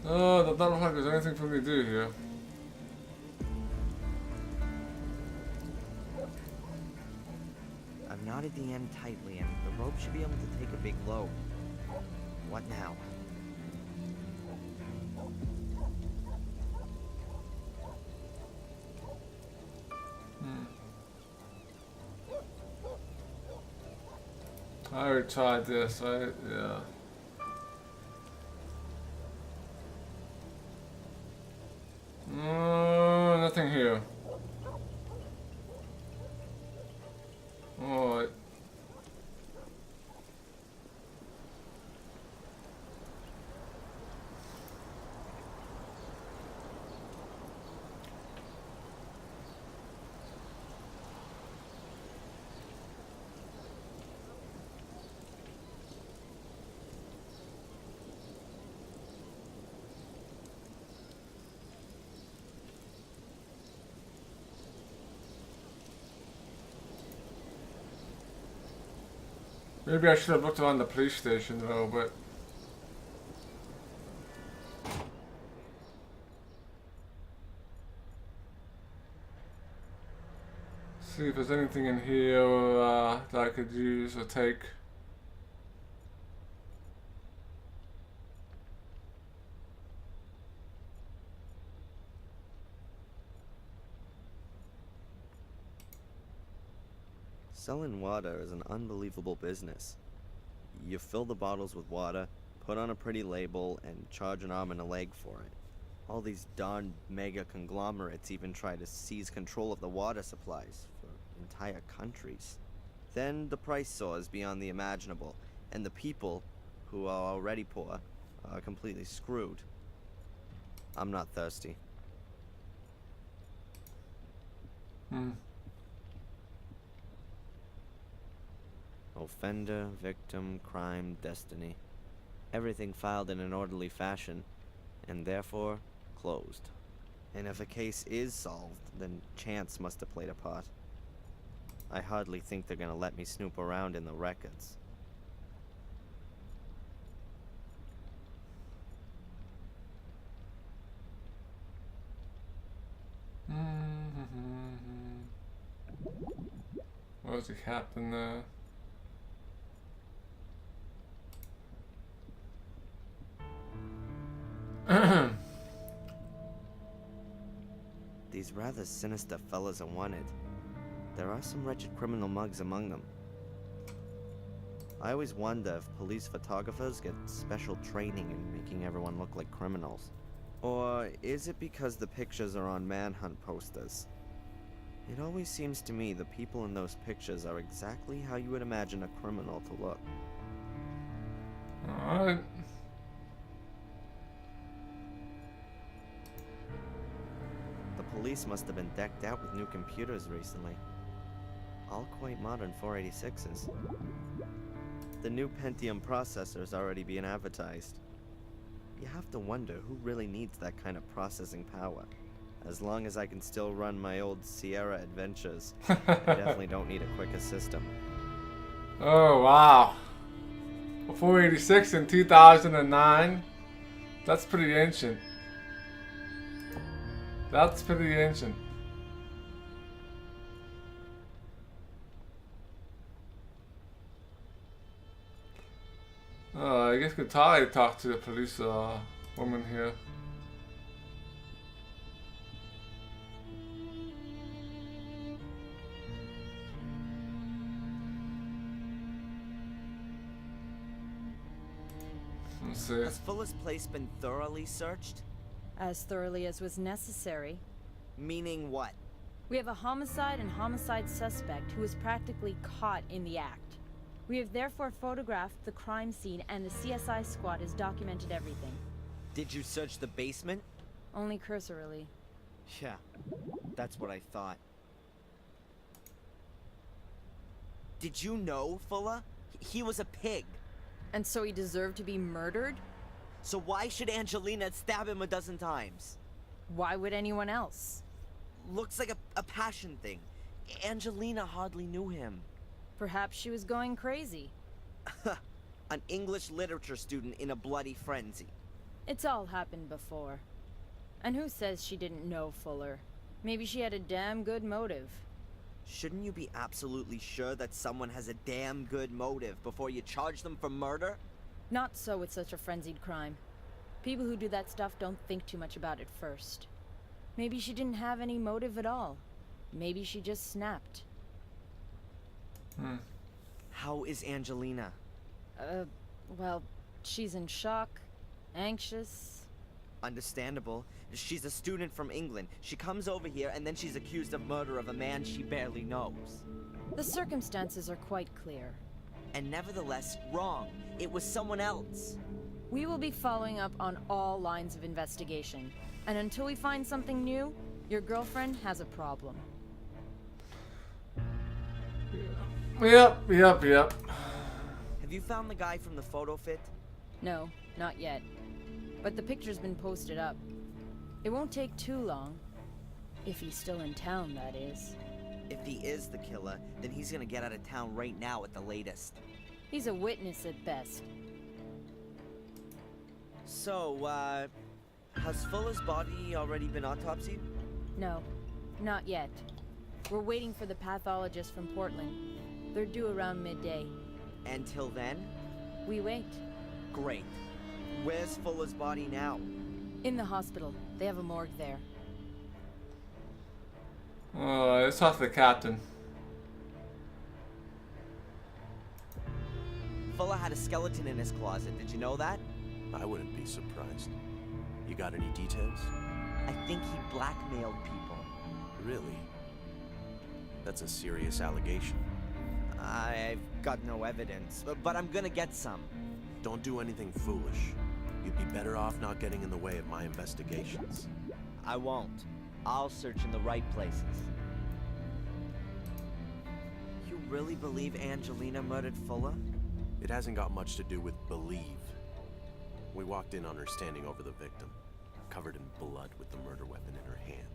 Oh, that doesn't look like there's anything for me to do here. I've knotted the end tightly, and the rope should be able to take a big load. What now? I already tried this, yeah. Nothing here. Alright. Maybe I should have looked around the police station a little bit. See if there's anything in here that I could use or take. Selling water is an unbelievable business. You fill the bottles with water, put on a pretty label, and charge an arm and a leg for it. All these darn mega conglomerates even try to seize control of the water supplies for entire countries. Then the price soars beyond the imaginable, and the people, who are already poor, are completely screwed. I'm not thirsty. Offender, victim, crime, destiny. Everything filed in an orderly fashion, and therefore closed. And if a case is solved, then chance must have played a part. I hardly think they're gonna let me snoop around in the records. Where's the captain there? These rather sinister fellas are wanted. There are some wretched criminal mugs among them. I always wonder if police photographers get special training in making everyone look like criminals. Or is it because the pictures are on manhunt posters? It always seems to me the people in those pictures are exactly how you would imagine a criminal to look. Alright. The police must have been decked out with new computers recently. All quite modern 486s. The new Pentium processor's already being advertised. You have to wonder who really needs that kind of processing power. As long as I can still run my old Sierra adventures, I definitely don't need a quicker system. Oh, wow. 486 in 2009. That's pretty ancient. That's pretty ancient. I guess we could try to talk to the police woman here. Let's see. Has Fuller's place been thoroughly searched? As thoroughly as was necessary. Meaning what? We have a homicide and homicide suspect who was practically caught in the act. We have therefore photographed the crime scene, and the CSI squad has documented everything. Did you search the basement? Only cursorily. Yeah, that's what I thought. Did you know, Fuller? He was a pig. And so he deserved to be murdered? So why should Angelina stab him a dozen times? Why would anyone else? Looks like a passion thing. Angelina hardly knew him. Perhaps she was going crazy. An English literature student in a bloody frenzy. It's all happened before. And who says she didn't know Fuller? Maybe she had a damn good motive. Shouldn't you be absolutely sure that someone has a damn good motive before you charge them for murder? Not so with such a frenzied crime. People who do that stuff don't think too much about it first. Maybe she didn't have any motive at all. Maybe she just snapped. How is Angelina? Well, she's in shock, anxious. Understandable. She's a student from England. She comes over here and then she's accused of murder of a man she barely knows. The circumstances are quite clear. And nevertheless, wrong. It was someone else. We will be following up on all lines of investigation. And until we find something new, your girlfriend has a problem. Yep. Have you found the guy from the photo fit? No, not yet. But the picture's been posted up. It won't take too long. If he's still in town, that is. If he is the killer, then he's gonna get out of town right now at the latest. He's a witness at best. So, has Fuller's body already been autopsied? No, not yet. We're waiting for the pathologist from Portland. They're due around midday. Until then? We wait. Great. Where's Fuller's body now? In the hospital. They have a morgue there. Let's talk to the captain. Fuller had a skeleton in his closet. Did you know that? I wouldn't be surprised. You got any details? I think he blackmailed people. Really? That's a serious allegation. I've got no evidence, but I'm gonna get some. Don't do anything foolish. You'd be better off not getting in the way of my investigations. I won't. I'll search in the right places. You really believe Angelina murdered Fuller? It hasn't got much to do with believe. We walked in on her standing over the victim, covered in blood with the murder weapon in her hand.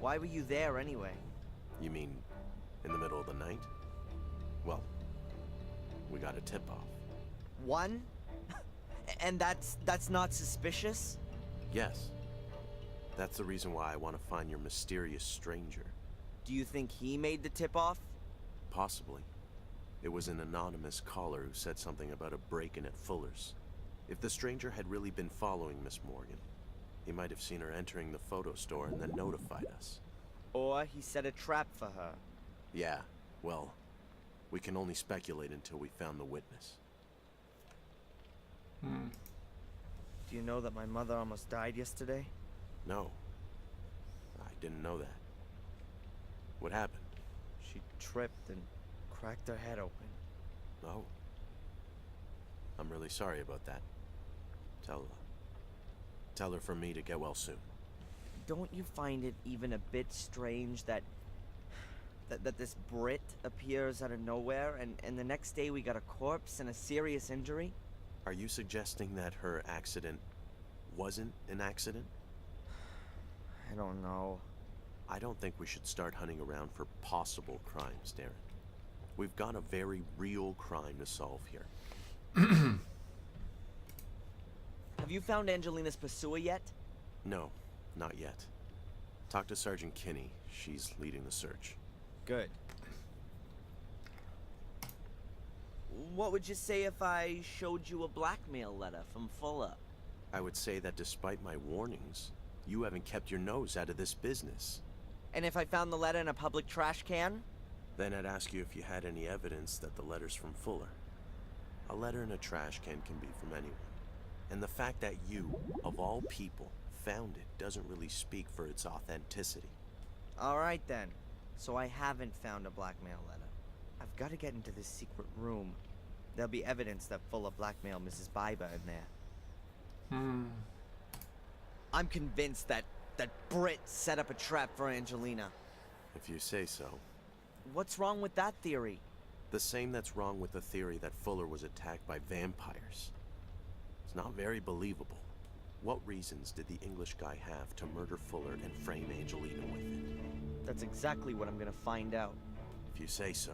Why were you there anyway? You mean in the middle of the night? Well, we got a tip-off. One? And that's not suspicious? Yes. That's the reason why I want to find your mysterious stranger. Do you think he made the tip-off? Possibly. It was an anonymous caller who said something about a break-in at Fuller's. If the stranger had really been following Miss Morgan, he might have seen her entering the photo store and then notified us. Or he set a trap for her. Yeah, well, we can only speculate until we found the witness. Do you know that my mother almost died yesterday? No. I didn't know that. What happened? She tripped and cracked her head open. Oh. I'm really sorry about that. Tell her from me to get well soon. Don't you find it even a bit strange that this Brit appears out of nowhere and the next day we got a corpse and a serious injury? Are you suggesting that her accident wasn't an accident? I don't know. I don't think we should start hunting around for possible crimes, Darren. We've got a very real crime to solve here. Have you found Angelina's pursuer yet? No, not yet. Talk to Sergeant Kinney. She's leading the search. Good. What would you say if I showed you a blackmail letter from Fuller? I would say that despite my warnings, you haven't kept your nose out of this business. And if I found the letter in a public trash can? Then I'd ask you if you had any evidence that the letter's from Fuller. A letter in a trash can be from anyone. And the fact that you, of all people, found it doesn't really speak for its authenticity. Alright then. So I haven't found a blackmail letter. I've got to get into this secret room. There'll be evidence that Fuller blackmailed Mrs. Biber in there. I'm convinced that Britt set up a trap for Angelina. If you say so. What's wrong with that theory? The same that's wrong with the theory that Fuller was attacked by vampires. It's not very believable. What reasons did the English guy have to murder Fuller and frame Angelina with it? That's exactly what I'm gonna find out. If you say so.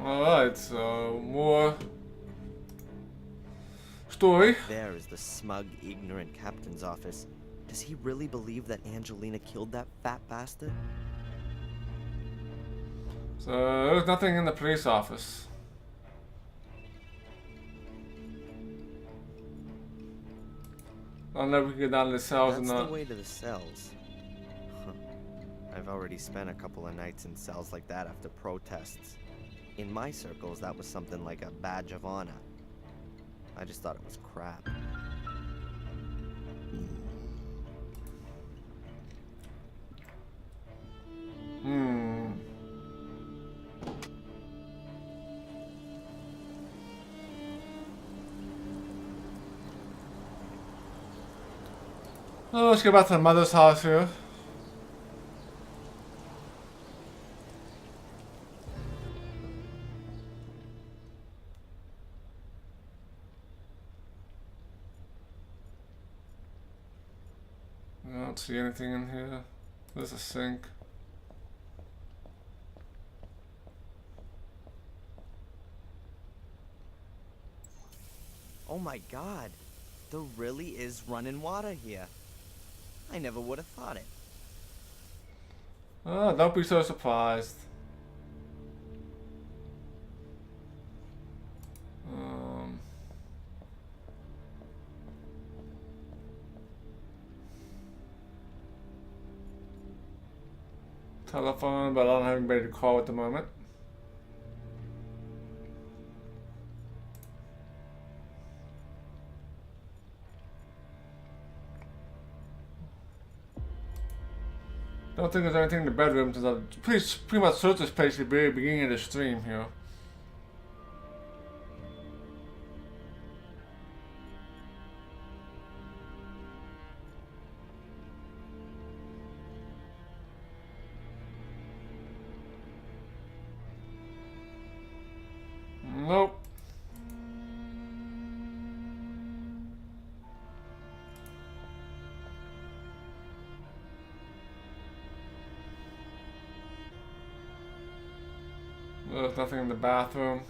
Alright, so more story. There is the smug, ignorant captain's office. Does he really believe that Angelina killed that fat bastard? So there's nothing in the police office. I don't know if we can get down to the cells or That's not. the way to the cells. Huh. I've already spent a couple of nights in cells like that after protests. In my circles, that was something like a badge of honor. I just thought it was crap. Oh, let's get back to the mother's house here. I don't see anything in here. There's a sink. Oh my god. There really is running water here. I never would have thought it. Oh, don't be so surprised. Telephone, but I don't have anybody to call at the moment. Don't think there's anything in the bedroom because I've pretty much searched this place at the very beginning of the stream here. Nope. There's nothing in the bathroom.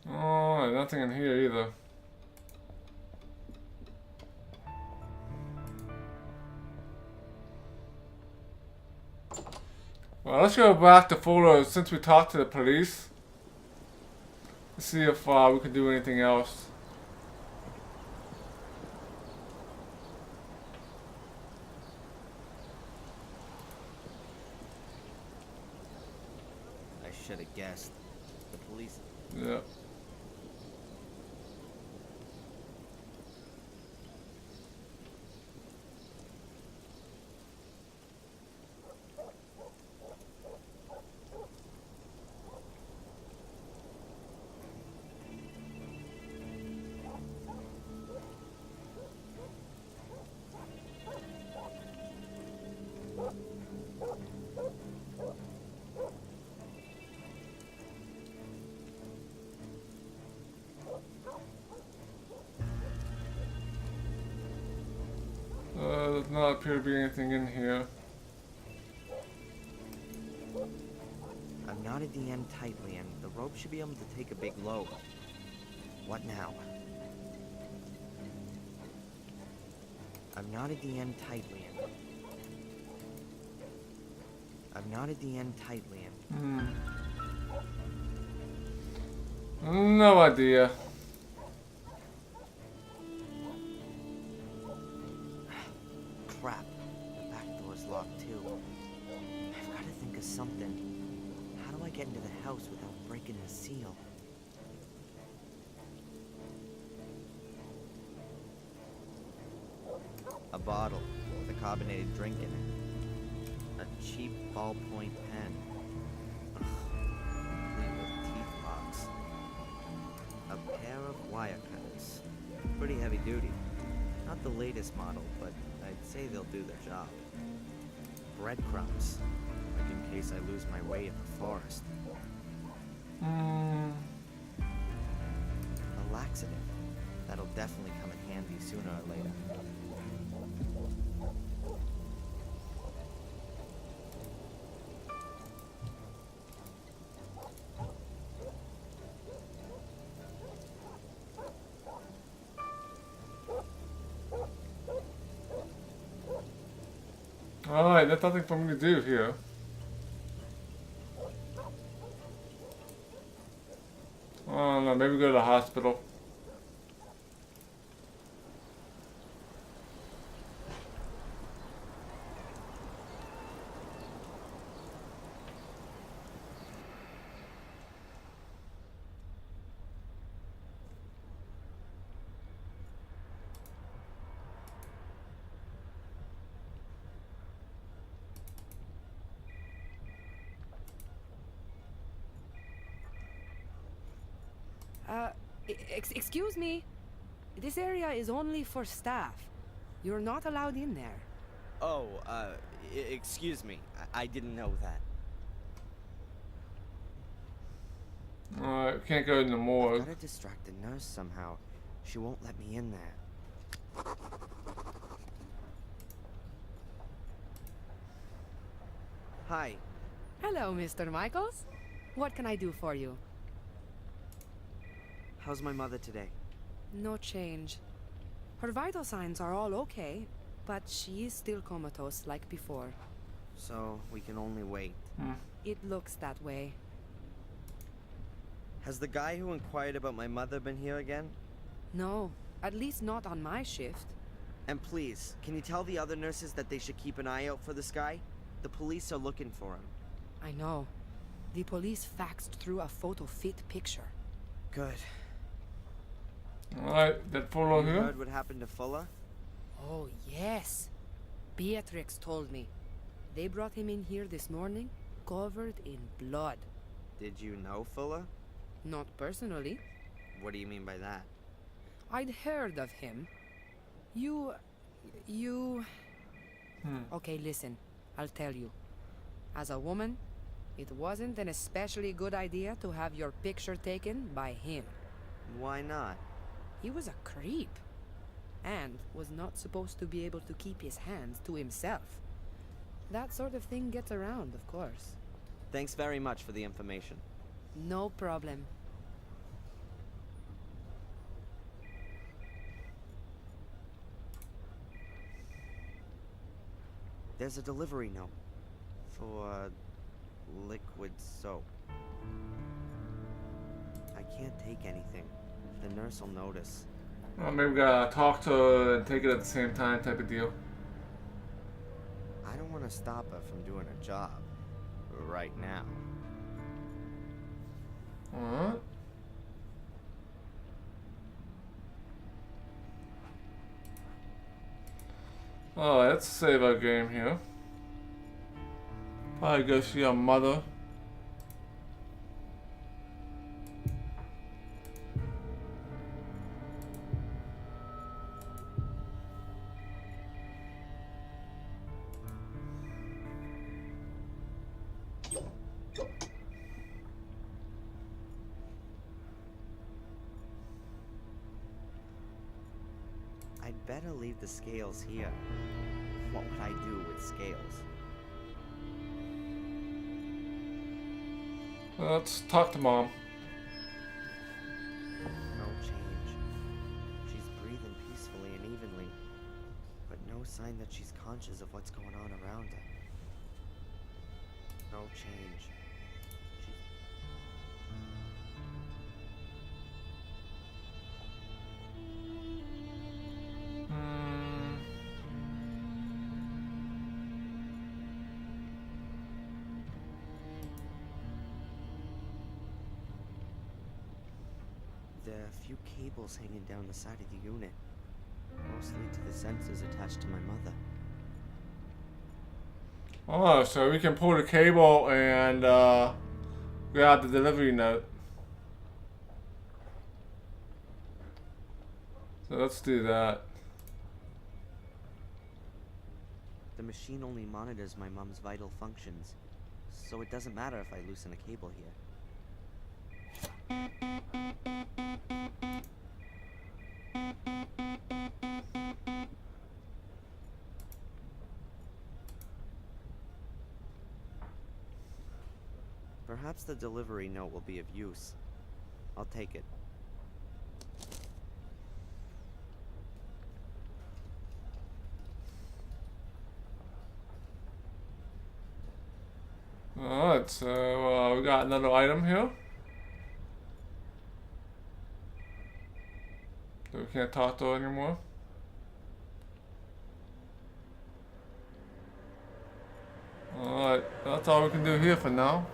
Oh, nothing in here either. Well, let's go back to Fuller since we talked to the police. Let's see if we can do anything else. I should have guessed. The police. Yeah. not appear to be anything in here. I've knotted the end tightly, and the rope should be able to take a big load. What now? I've knotted the end tightly, and I've knotted the end tightly, and No idea. crap. The back door's locked too. I've got to think of something. How do I get into the house without breaking the seal? A bottle with a carbonated drink in it. A cheap ballpoint pen. Ugh, complete with teeth marks. A pair of wire cutters. Pretty heavy duty. Not the latest model, but I'd say they'll do their job. Breadcrumbs, like in case I lose my way in the forest. A laxative. That'll definitely come in handy sooner or later. Alright, there's nothing for me to do here. I don't know, maybe go to the hospital. Excuse me. This area is only for staff. You're not allowed in there. Oh, excuse me. I didn't know that. Alright, can't go in the I morgue. gotta distract the nurse somehow. She won't let me in there. Hi. Hello, Mr. Michaels. What can I do for you? How's my mother today? No change. Her vital signs are all okay, but she is still comatose like before. So, we can only wait. It looks that way. Has the guy who inquired about my mother been here again? No, at least not on my shift. And please, can you tell the other nurses that they should keep an eye out for this guy? The police are looking for him. I know. The police faxed through a photo-fit picture. Good. Alright, that photo You here. heard what happened to Fuller? Oh, yes. Beatrix told me. They brought him in here this morning, covered in blood. Did you know Fuller? Not personally. What do you mean by that? I'd heard of him. You... Okay, listen. I'll tell you. As a woman, it wasn't an especially good idea to have your picture taken by him. Why not? He was a creep. And was not supposed to be able to keep his hands to himself. That sort of thing gets around, of course. Thanks very much for the information. No problem. There's a delivery note for liquid soap. I can't take anything. The nurse will notice. Well, maybe we gotta talk to her and take it at the same time type of deal. I don't want to stop her from doing her job. Right now. Alright. Alright, let's save our game here. Probably go see our mother. I'd better leave the scales here. What would I do with scales? Let's talk to Mom. No change. She's breathing peacefully and evenly, but no sign that she's conscious of what's going on around her. No change. There are a few cables hanging down the side of the unit, mostly to the sensors attached to my mother. Oh, so we can pull the cable and grab the delivery note. So let's do that. The machine only monitors my mom's vital functions, so it doesn't matter if I loosen a cable here. Perhaps the delivery note will be of use. I'll take it. Alright, so we got another item here. So we can't talk to her anymore. Alright, that's all we can do here for now.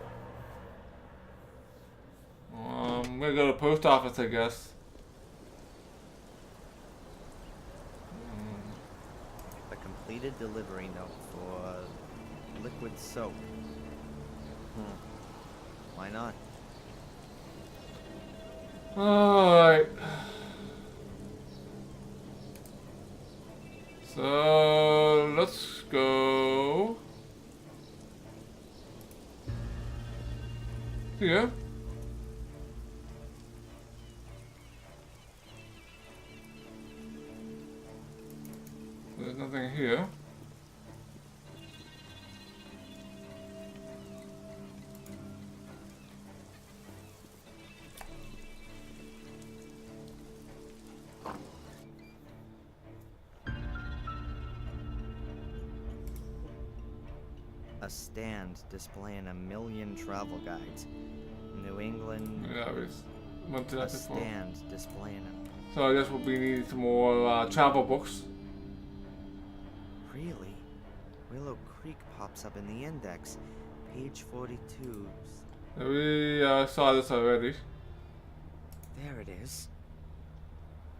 I'm gonna go to the post office, I guess. A completed delivery note for liquid soap. Why not? Alright. So let's go here. There's nothing here. A stand displaying 1,000,000 travel guides. New England. Yeah, we went to A that before. stand displaying So I guess we'll be needing some more travel books. Really? Willow Creek pops up in the index. Page 42. We saw this already. There it is.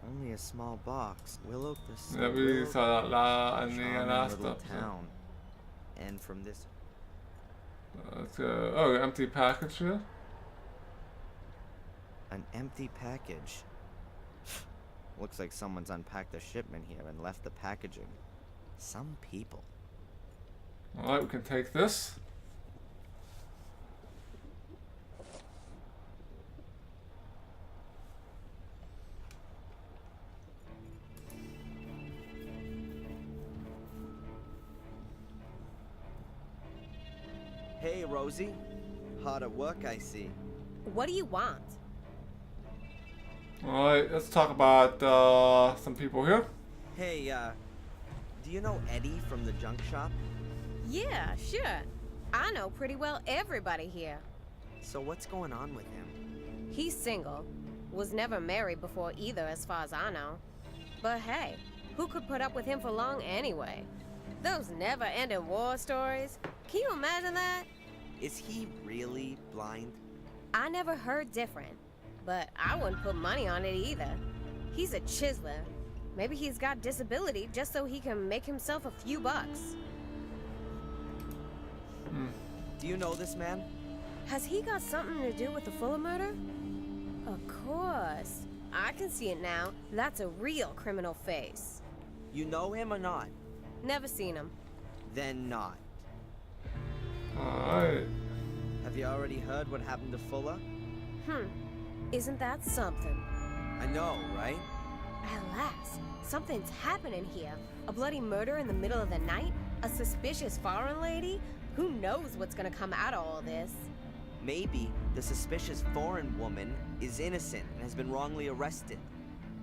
Only a small box. Willow the Yeah, we Willow saw that in the charming last little episode. town. And from this Let's go. Oh, empty package here. an empty package. Looks like someone's unpacked a shipment here and left the packaging. Some people. Alright, we can take this. Hey, Rosie. Hard at work, I see. What do you want? Alright, let's talk about some people here. Hey, do you know Eddie from the junk shop? Yeah, sure. I know pretty well everybody here. So what's going on with him? He's single. Was never married before either, as far as I know. But hey, who could put up with him for long anyway? Those never-ending war stories. Can you imagine that? Is he really blind? I never heard different. But I wouldn't put money on it either. He's a chiseler. Maybe he's got disability just so he can make himself a few bucks. Do you know this man? Has he got something to do with the Fuller murder? Of course. I can see it now. That's a real criminal face. You know him or not? Never seen him. Then not. Alright. Have you already heard what happened to Fuller? Isn't that something? I know, right? Alas, something's happening here. A bloody murder in the middle of the night? A suspicious foreign lady? Who knows what's gonna come out of all this? Maybe the suspicious foreign woman is innocent and has been wrongly arrested.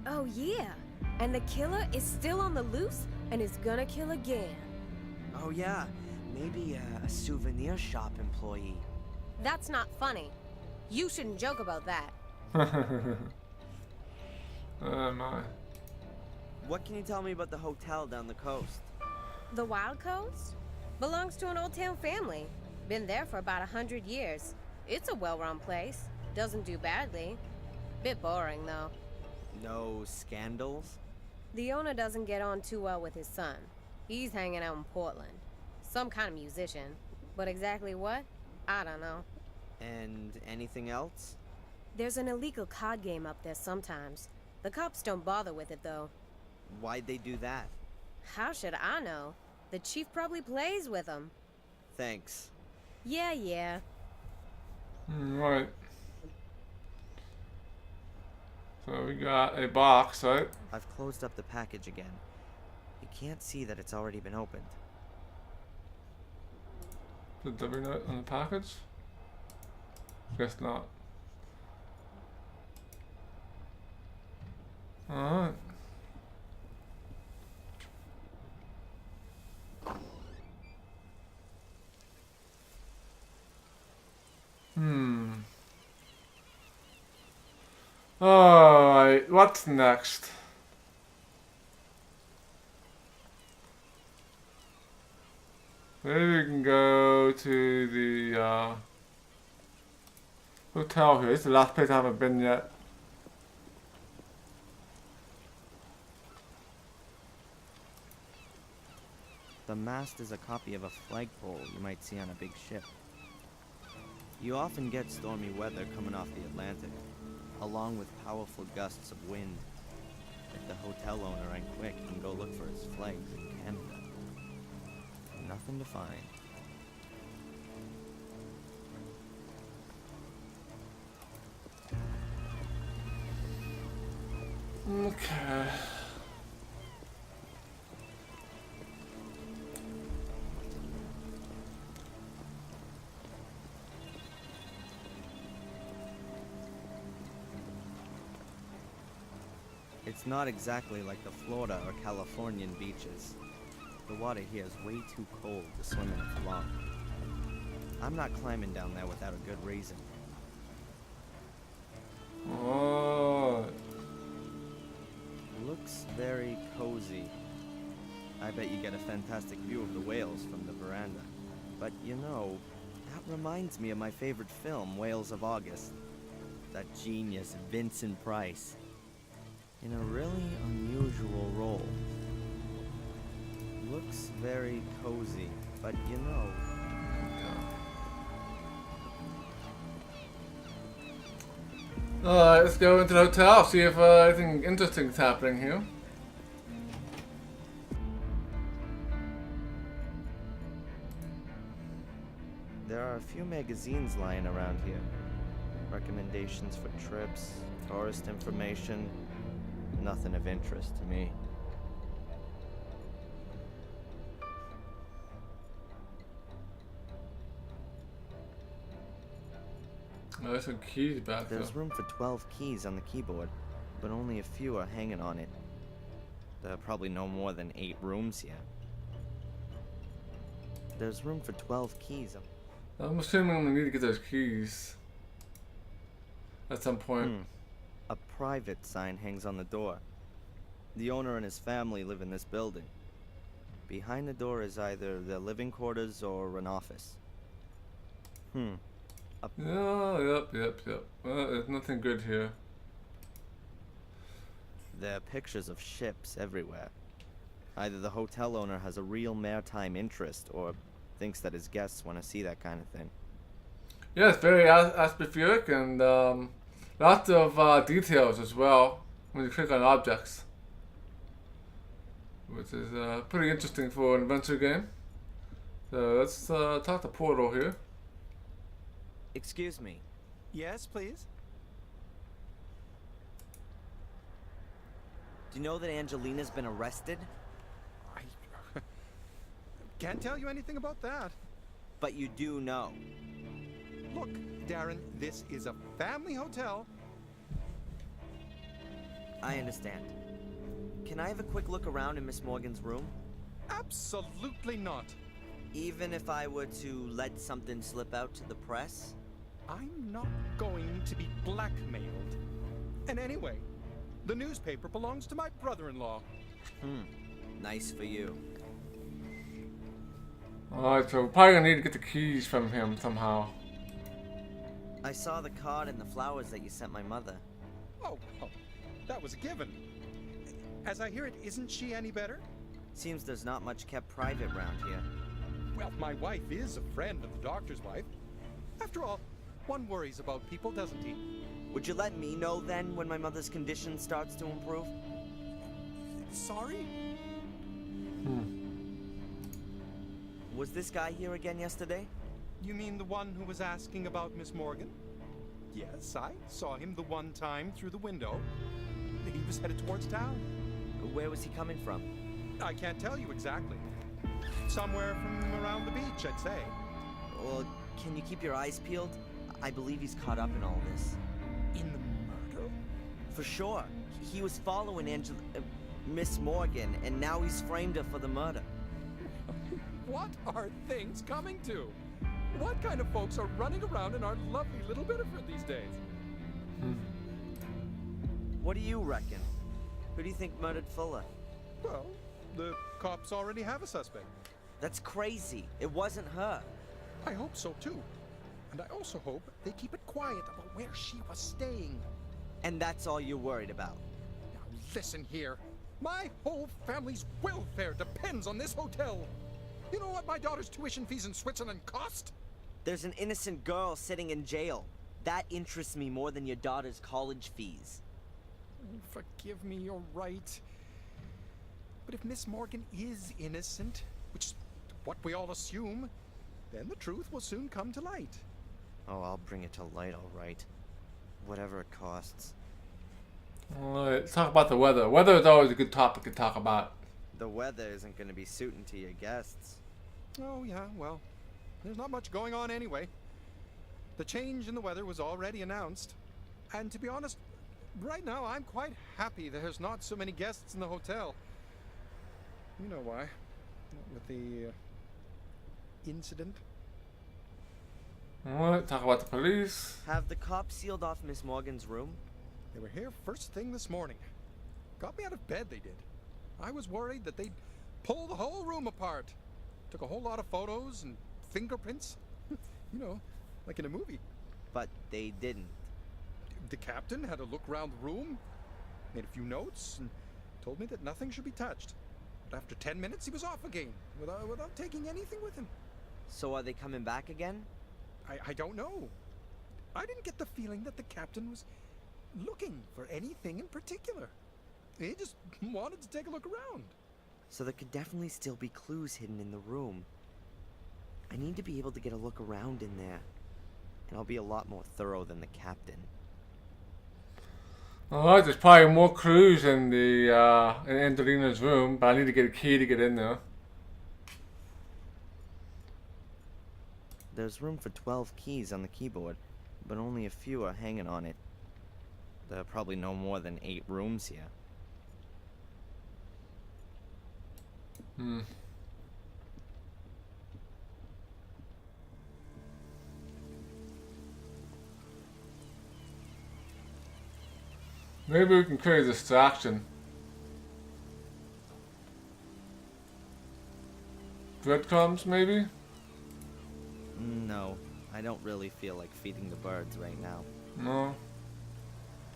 Oh yeah, and the killer is still on the loose and is gonna kill again. Oh yeah, maybe a souvenir shop employee. That's not funny. You shouldn't joke about that. Oh my. What can you tell me about the hotel down the coast? The Wild Coast? Belongs to an old town family. Been there for about 100 years. It's a well-run place. Doesn't do badly. Bit boring, though. No scandals? The owner doesn't get on too well with his son. He's hanging out in Portland. Some kind of musician. But exactly what? I don't know. And anything else? There's an illegal card game up there sometimes. The cops don't bother with it, though. Why'd they do that? How should I know? The chief probably plays with them. Thanks. Yeah. Right. So we got a box, right? I've closed up the package again. You can't see that it's already been opened. The W note on the package? Guess not. Alright. Alright, what's next? Maybe we can go to the hotel here. It's the last place I haven't been yet. The mast is a copy of a flagpole you might see on a big ship. You often get stormy weather coming off the Atlantic, along with powerful gusts of wind. If the hotel owner ain't quick, he can go look for his flags in Canada. Nothing to find. Okay. It's not exactly like the Florida or Californian beaches. The water here is way too cold to swim in it for long. I'm not climbing down there without a good reason. Oh. Looks very cozy. I bet you get a fantastic view of the whales from the veranda. But you know, that reminds me of my favorite film, Whales of August. That genius Vincent Price. In a really unusual role. Looks very cozy, but you know... Alright, let's go into the hotel, see if anything interesting is happening here. There are a few magazines lying around here. Recommendations for trips, tourist information. Nothing of interest to me. Oh, there's some keys back there. There's room for 12 keys on the keyboard, but only a few are hanging on it. There are probably no more than 8 rooms here. There's room for 12 keys. I'm assuming I'm gonna need to get those keys at some point. A private sign hangs on the door. The owner and his family live in this building. Behind the door is either their living quarters or an office. Yep. Well, there's nothing good here. There are pictures of ships everywhere. Either the hotel owner has a real maritime interest or thinks that his guests want to see that kind of thing. Yeah, it's very atmospheric and lots of details as well when you click on objects, which is pretty interesting for an adventure game. So let's talk to Portal here. Excuse me. Yes, please. Do you know that Angelina's been arrested? I can't tell you anything about that. But you do know. Look, Darren, this is a family hotel. I understand. Can I have a quick look around in Miss Morgan's room? Absolutely not. Even if I were to let something slip out to the press? I'm not going to be blackmailed. And anyway, the newspaper belongs to my brother-in-law. Nice for you. Alright, so we're probably gonna need to get the keys from him somehow. I saw the card and the flowers that you sent my mother. Oh, well, that was a given. As I hear it, isn't she any better? Seems there's not much kept private round here. Well, my wife is a friend of the doctor's wife. After all, one worries about people, doesn't he? Would you let me know then when my mother's condition starts to improve? Sorry? Was this guy here again yesterday? You mean the one who was asking about Miss Morgan? Yes, I saw him the one time through the window. He was headed towards town. Where was he coming from? I can't tell you exactly. Somewhere from around the beach, I'd say. Well, can you keep your eyes peeled? I believe he's caught up in all this. In the murder? For sure. He was following Miss Morgan, and now he's framed her for the murder. What are things coming to? What kind of folks are running around in our lovely little Bitterford these days? What do you reckon? Who do you think murdered Fuller? Well, the cops already have a suspect. That's crazy. It wasn't her. I hope so too. And I also hope they keep it quiet about where she was staying. And that's all you're worried about? Now listen here. My whole family's welfare depends on this hotel. You know what my daughter's tuition fees in Switzerland cost? There's an innocent girl sitting in jail. That interests me more than your daughter's college fees. Forgive me, you're right. But if Miss Morgan is innocent, which is what we all assume, then the truth will soon come to light. Oh, I'll bring it to light, all right. Whatever it costs. Alright, let's talk about the weather. Weather is always a good topic to talk about. The weather isn't going to be suiting to your guests. Oh, yeah, well, there's not much going on anyway. The change in the weather was already announced. And to be honest, right now I'm quite happy there's not so many guests in the hotel. You know why. With the incident. Alright, talk about the police. Have the cops sealed off Miss Morgan's room? They were here first thing this morning. Got me out of bed, they did. I was worried that they'd pull the whole room apart. Took a whole lot of photos and fingerprints. You know, like in a movie. But they didn't. The captain had a look around the room, made a few notes, and told me that nothing should be touched. But after 10 minutes, he was off again, without taking anything with him. So are they coming back again? I don't know. I didn't get the feeling that the captain was looking for anything in particular. He just wanted to take a look around. So there could definitely still be clues hidden in the room. I need to be able to get a look around in there. And I'll be a lot more thorough than the captain. Alright, there's probably more clues in the in Angelina's room, but I need to get a key to get in there. There's room for 12 keys on the keyboard, but only a few are hanging on it. There are probably no more than 8 rooms here. Maybe we can create a distraction. Breadcrumbs, maybe? No, I don't really feel like feeding the birds right now. No.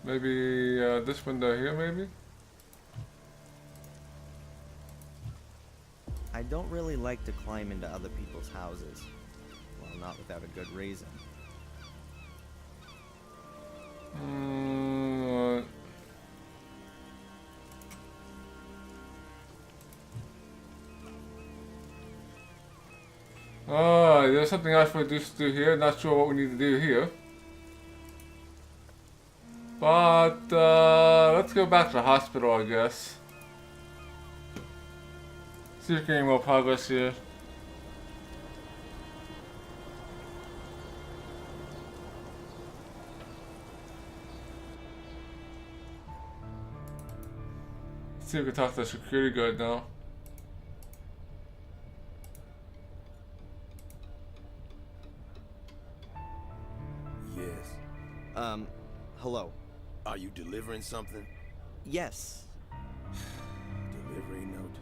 Maybe this window here, maybe? I don't really like to climb into other people's houses. Well, not without a good reason. There's something else we just do here. Not sure what we need to do here. But let's go back to the hospital, I guess. See if we're getting more progress here. See if we can talk to the security guard now. Yes. Hello. Are you delivering something? Yes. Delivery note.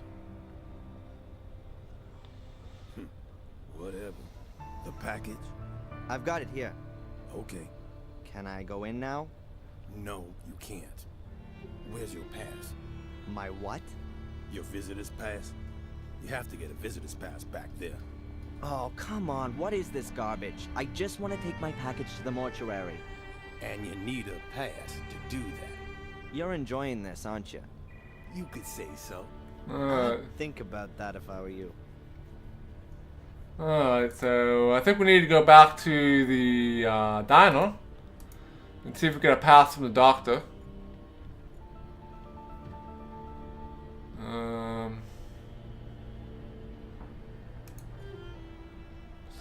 Whatever. The package? I've got it here. Okay. Can I go in now? No, you can't. Where's your pass? My what? Your visitor's pass? You have to get a visitor's pass back there. Oh, come on. What is this garbage? I just want to take my package to the mortuary. And you need a pass to do that. You're enjoying this, aren't you? You could say so. Alright. I'd think about that if I were you. Alright, so I think we need to go back to the diner and see if we get a pass from the doctor.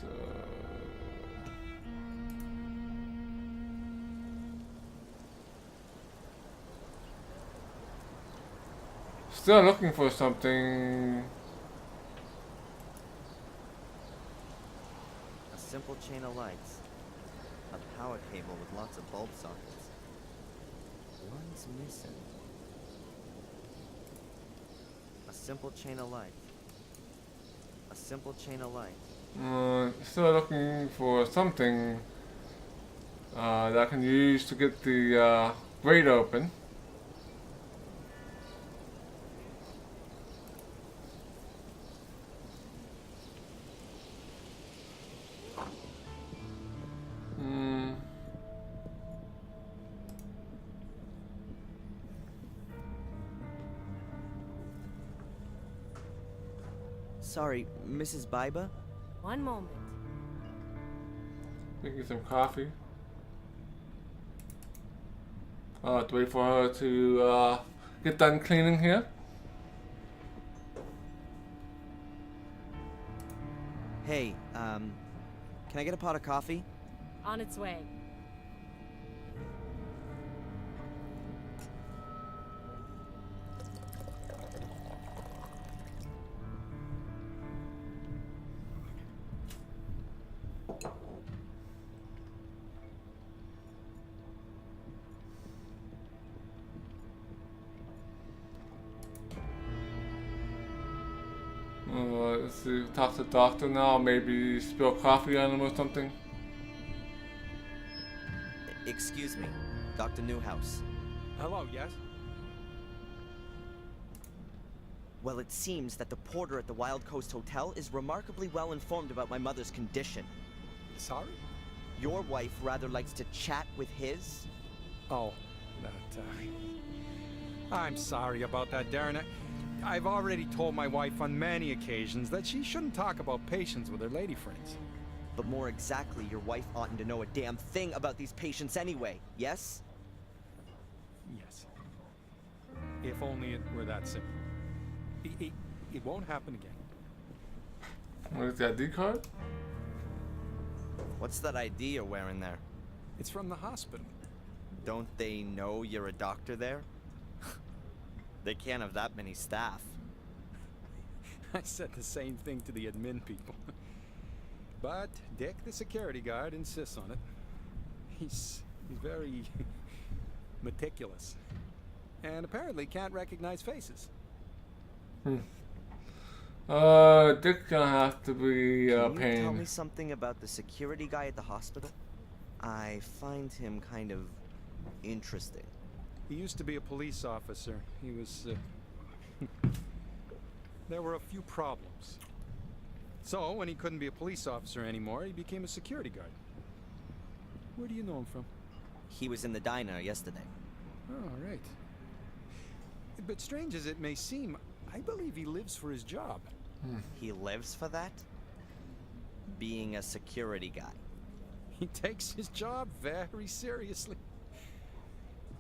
So still looking for something. A simple chain of lights. A power cable with lots of bulb sockets. One's missing. A simple chain of light. A simple chain of light. Still looking for something that I can use to get the grate open. Sorry, Mrs. Biba? One moment. Making some coffee. I'll have to wait for her to get done cleaning here. Hey, can I get a pot of coffee? On its way. Let's see, talk to the doctor now, maybe spill coffee on him or something. Excuse me, Dr. Newhouse. Hello, yes? Well, it seems that the porter at the Wild Coast Hotel is remarkably well informed about my mother's condition. Sorry? Your wife rather likes to chat with his? Oh, that, I'm sorry about that, Darren. I've already told my wife on many occasions that she shouldn't talk about patients with her lady friends. But more exactly, your wife oughtn't to know a damn thing about these patients anyway, yes? Yes. If only it were that simple. It won't happen again. What is the ID card? What's that ID you're wearing there? It's from the hospital. Don't they know you're a doctor there? They can't have that many staff. I said the same thing to the admin people. But Dick, the security guard, insists on it. He's very meticulous. And apparently can't recognize faces. Dick's gonna have to be Can you pain. tell me something about the security guy at the hospital? I find him kind of interesting. He used to be a police officer. He was, there were a few problems. So, when he couldn't be a police officer anymore, he became a security guard. Where do you know him from? He was in the diner yesterday. Oh, right. But strange as it may seem, I believe he lives for his job. He lives for that? Being a security guy. He takes his job very seriously.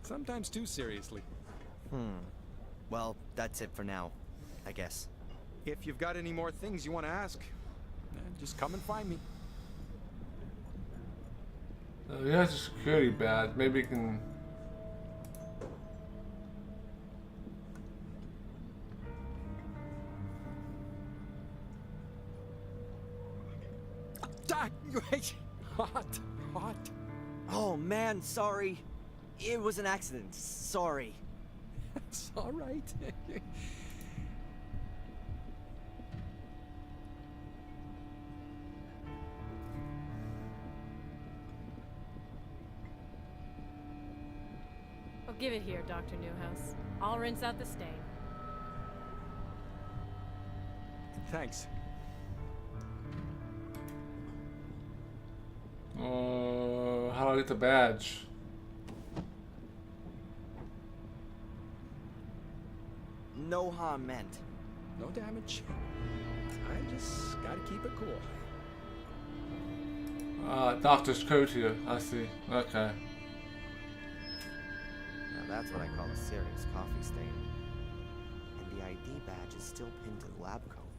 Sometimes too seriously. Well, that's it for now, I guess. If you've got any more things you want to ask, just come and find me. He has a security badge. Maybe he can. Hot. Oh man, sorry. It was an accident. Sorry. It's all right. Oh, give it here, Dr. Newhouse. I'll rinse out the stain. Thanks. How do I get the badge? No harm meant. No damage. I just gotta keep it cool. Doctor's coat here. I see. Okay. Now that's what I call a serious coffee stain. And the ID badge is still pinned to the lab coat.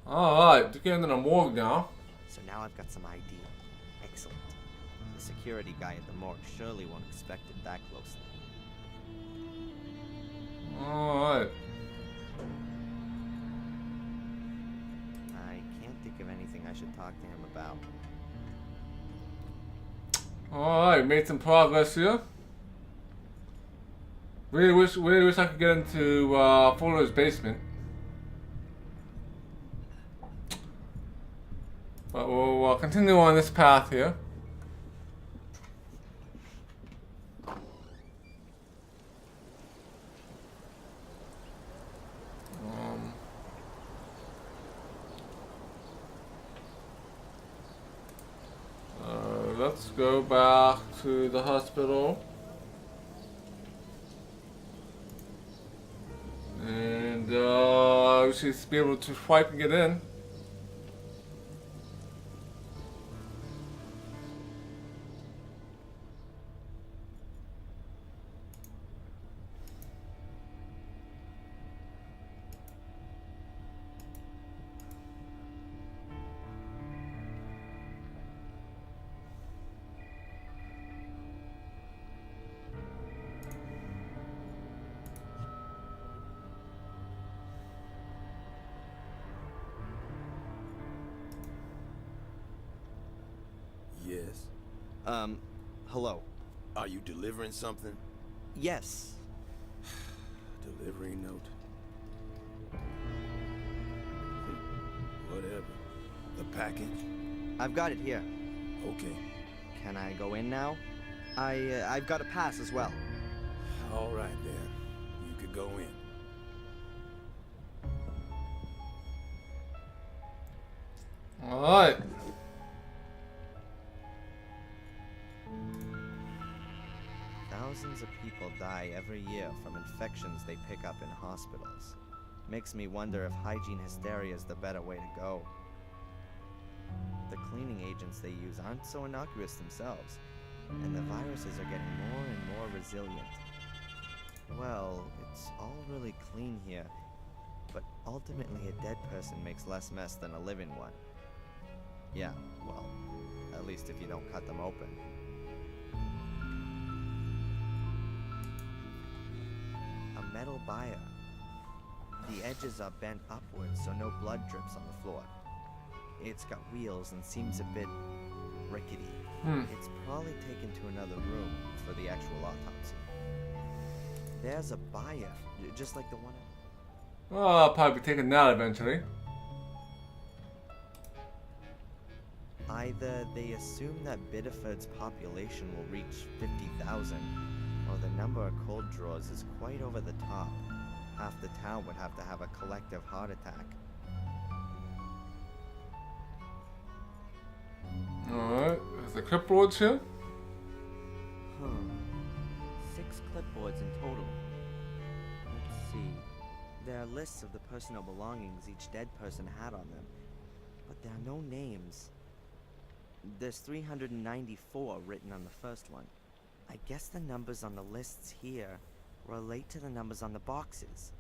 Alright, to get into the morgue now. So now I've got some ID. Excellent. The security guy at the morgue surely won't expect it that closely. Alright. I can't think of anything I should talk to him about. Alright, made some progress here. Really wish I could get into Fuller's basement. But we'll continue on this path here. Let's go back to the hospital. And we should be able to swipe and get in. Yes. Hello. Are you delivering something? Yes. Delivery note. Whatever. The package? I've got it here. Okay. Can I go in now? I've got a pass as well. All right then. You could go in. Alright. Thousands of people die every year from infections they pick up in hospitals. Makes me wonder if hygiene hysteria is the better way to go. The cleaning agents they use aren't so innocuous themselves, and the viruses are getting more and more resilient. Well, it's all really clean here, but ultimately a dead person makes less mess than a living one. Yeah, well, at least if you don't cut them open. A metal bier. The edges are bent upwards so no blood drips on the floor. It's got wheels and seems a bit rickety. It's probably taken to another room for the actual autopsy. There's a bier, just like the one. Well, I'll probably be taking that eventually. Either they assume that Biddeford's population will reach 50,000, or the number of cold drawers is quite over the top. Half the town would have to have a collective heart attack. Alright, there's the clipboards here. 6 clipboards in total. Let's see. There are lists of the personal belongings each dead person had on them, but there are no names. There's 394 written on the first one. I guess the numbers on the lists here relate to the numbers on the boxes.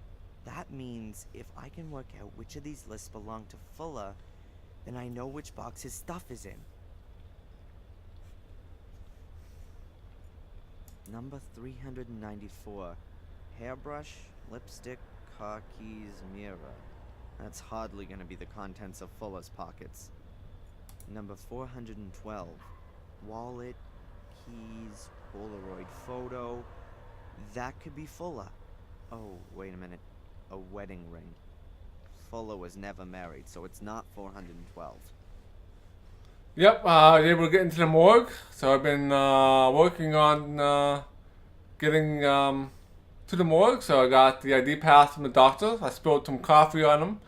That means if I can work out which of these lists belong to Fuller, then I know which box his stuff is in. Number 394. Hairbrush, lipstick, car keys, mirror. That's hardly gonna be the contents of Fuller's pockets. Number 412. Wallet, keys, Polaroid photo. That could be Fuller. Oh, wait a minute. A wedding ring. Fuller was never married, so it's not 412. Yep, I was able to get into the morgue. So I've been working on getting to the morgue. So I got the ID pass from the doctor. I spilled some coffee on him.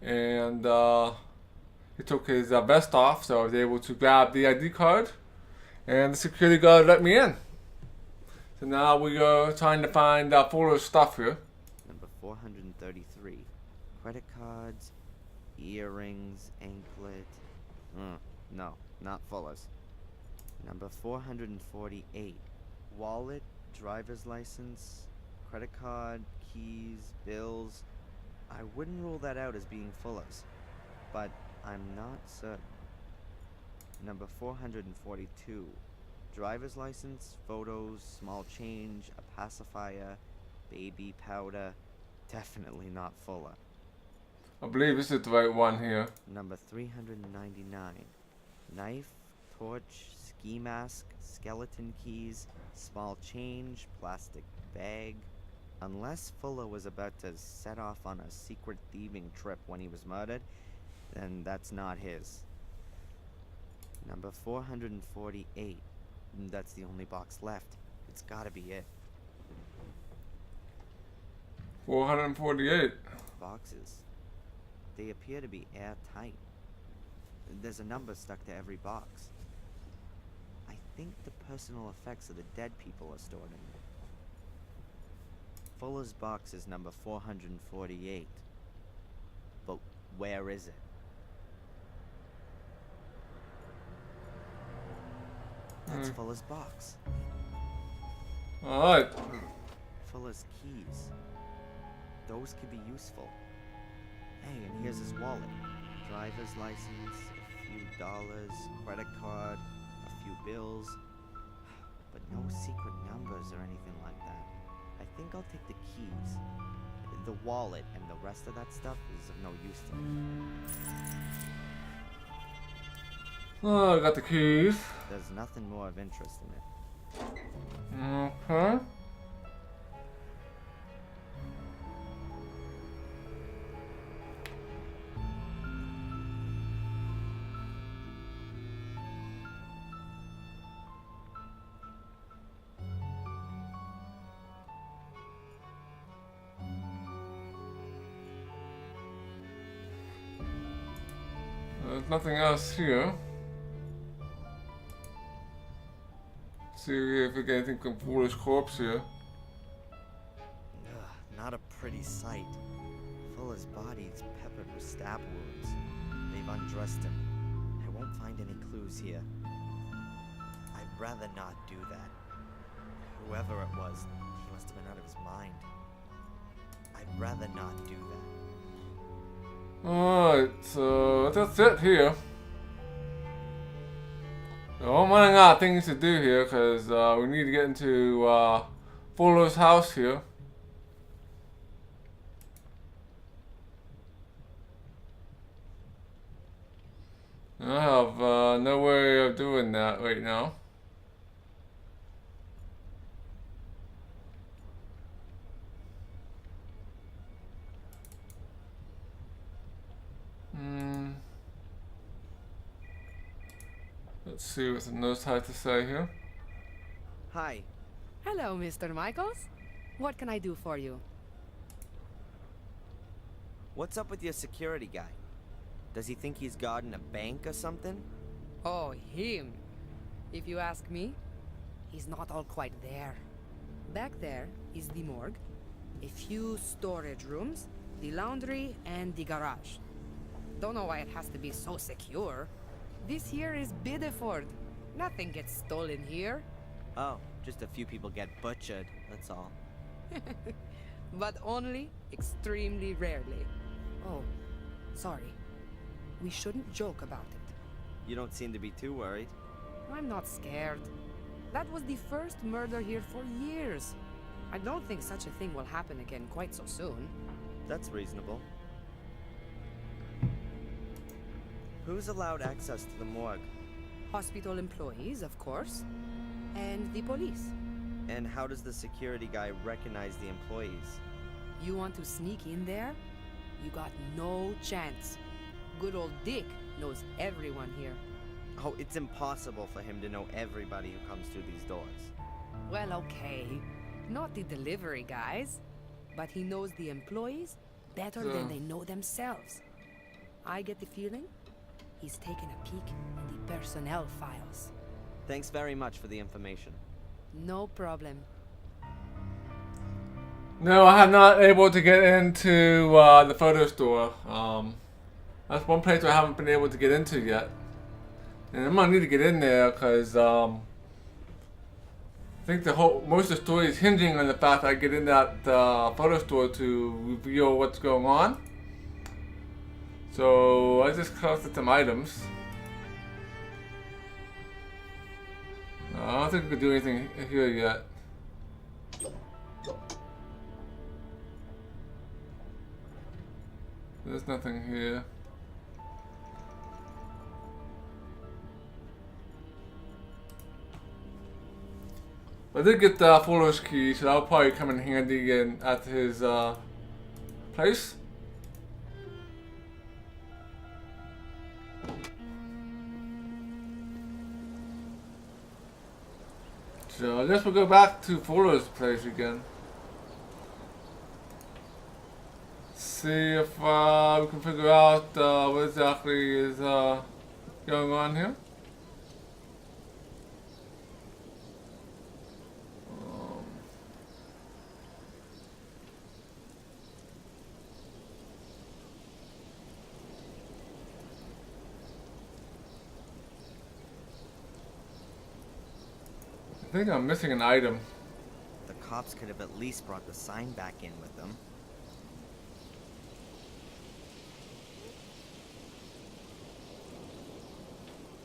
And he took his vest off, so I was able to grab the ID card. And the security guard let me in. So now we are trying to find Fuller's stuff here. Number 433. Credit cards, earrings, anklet. No, not Fuller's. Number 448. Wallet, driver's license, credit card, keys, bills. I wouldn't rule that out as being Fuller's, but I'm not certain. Number 442. Driver's license, photos, small change, a pacifier, baby powder. Definitely not Fuller. I believe this is the right one here. Number 399. Knife, torch, ski mask, skeleton keys, small change, plastic bag. Unless Fuller was about to set off on a secret thieving trip when he was murdered, then that's not his. Number 448. That's the only box left. It's gotta be it. 448. Boxes. They appear to be airtight. There's a number stuck to every box. I think the personal effects of the dead people are stored in there. Fuller's box is number 448. But where is it? That's Fuller's box. Alright. Fuller's keys. Those could be useful. Hey, and here's his wallet. Driver's license, a few dollars, credit card, a few bills. But no secret numbers or anything like that. I think I'll take the keys. The wallet and the rest of that stuff is of no use to me. Oh, I got the keys. There's nothing more of interest in it. Okay. There's nothing else here. See if we get anything from Fuller's corpse here. Not a pretty sight. Fuller's body is peppered with stab wounds. They've undressed him. I won't find any clues here. I'd rather not do that. Whoever it was, he must have been out of his mind. I'd rather not do that. Alright, so that's it here. So I'm running out of things to do here because we need to get into Fuller's house here. I have no way of doing that right now. Let's see what the notes have to say here. Hi. Hello, Mr. Michaels. What can I do for you? What's up with your security guy? Does he think he's guarding a bank or something? Oh, him. If you ask me, he's not all quite there. Back there is the morgue, a few storage rooms, the laundry, and the garage. Don't know why it has to be so secure. This here is Bideford. Nothing gets stolen here. Oh, just a few people get butchered, that's all. But only extremely rarely. Oh, sorry. We shouldn't joke about it. You don't seem to be too worried. I'm not scared. That was the first murder here for years. I don't think such a thing will happen again quite so soon. That's reasonable. Who's allowed access to the morgue? Hospital employees, of course. And the police. And how does the security guy recognize the employees? You want to sneak in there? You got no chance. Good old Dick knows everyone here. Oh, it's impossible for him to know everybody who comes through these doors. Well, okay. Not the delivery guys. But he knows the employees better than they know themselves. I get the feeling he's taken a peek in the personnel files. Thanks very much for the information. No problem. No, I'm not able to get into the photo store. That's one place I haven't been able to get into yet. And I'm gonna need to get in there because I think most of the story is hinging on the fact that I get in that photo store to reveal what's going on. So I just collected some items. I don't think we could do anything here yet. There's nothing here. I did get the Fuller's key, so that'll probably come in handy at his place. So I guess we'll go back to Fuller's place again. See if we can figure out what exactly is going on here. I think I'm missing an item. The cops could have at least brought the sign back in with them.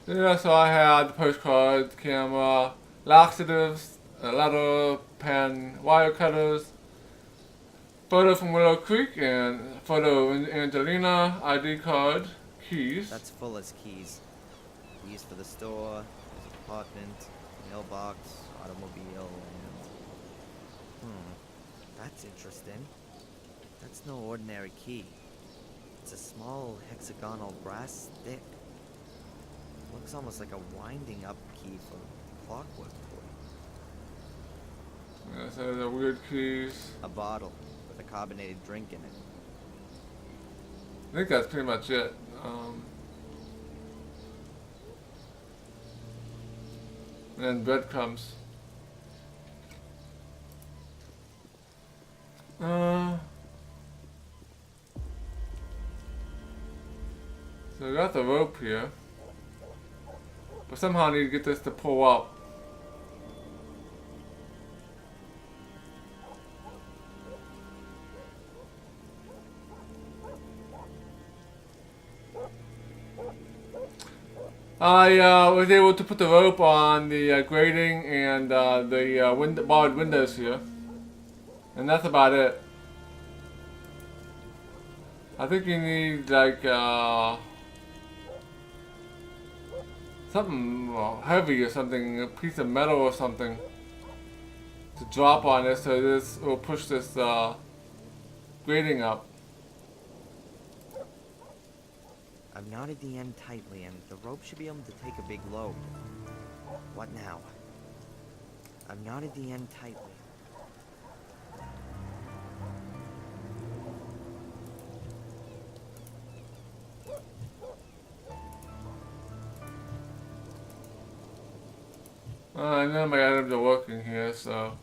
Yeah, so I had the postcard, camera, laxatives, a letter, pen, wire cutters, photo from Willow Creek, and photo of Angelina, ID card, keys. That's Fuller's keys. Keys for the store, his apartment, mailbox, automobile, and... that's interesting. That's no ordinary key. It's a small hexagonal brass stick. Looks almost like a winding up key for clockwork toy. Yeah, so the weird keys. A bottle with a carbonated drink in it. I think that's pretty much it. And breadcrumbs. So we got the rope here. But somehow I need to get this to pull up. I was able to put the rope on the grating and the barred windows here. And that's about it. I think you need like something heavy or something, a piece of metal or something to drop on it so this will push this grating up. I've knotted the end tightly and the rope should be able to take a big load. What now? I've knotted the end tightly. None of my items are working here, so...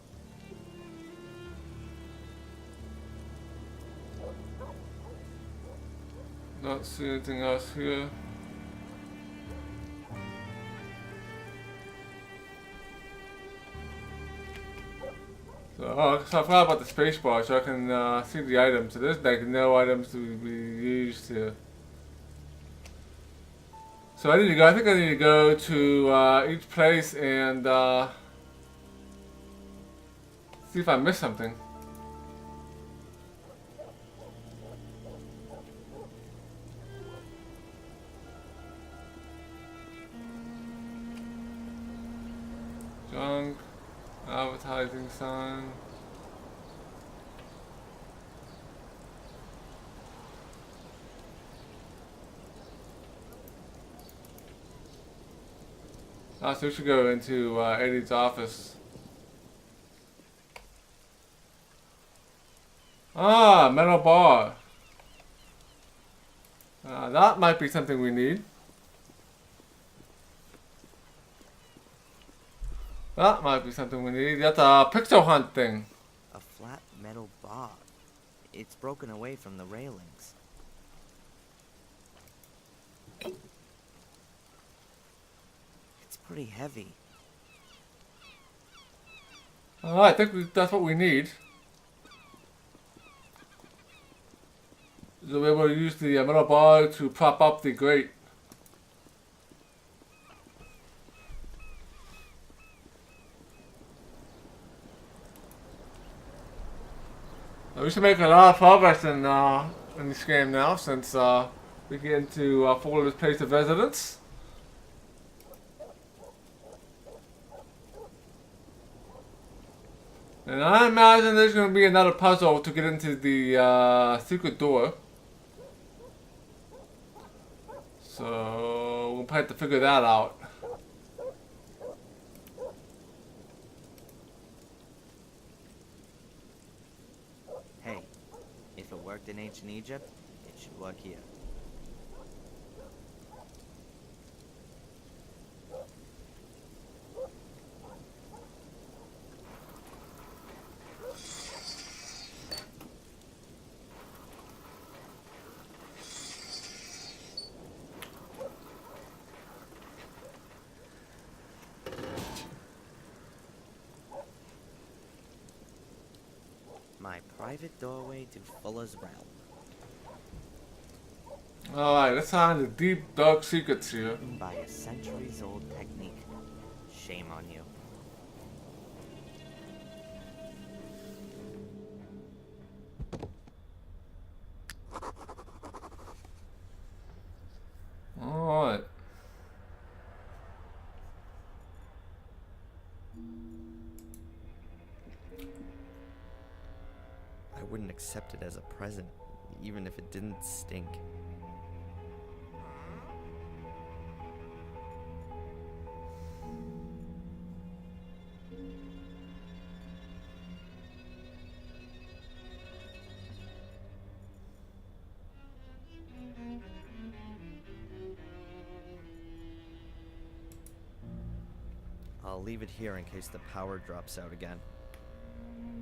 Not see anything else here. So I forgot about the space bar, so I can see the items. So there's like no items to be used here. So I need to go. I think I need to go to each place and see if I missed something. Junk, advertising sign. So we should go into Eddie's office. Ah, metal bar. That might be something we need. That might be something we need. That's a pixel hunt thing. A flat metal bar. It's broken away from the railings. It's pretty heavy. I think that's what we need. So we're able to use the metal bar to prop up the grate. We should make a lot of progress in this game now, since we get into Fuller's place of residence. And I imagine there's going to be another puzzle to get into the secret door. So we'll have to figure that out. Hey, if it worked in ancient Egypt, it should work here. My private doorway to Fuller's realm. Alright, let's find the deep, dark secrets here. By a centuries-old technique. Shame on you. Alright. I wouldn't accept it as a present, even if it didn't stink. I'll leave it here in case the power drops out again.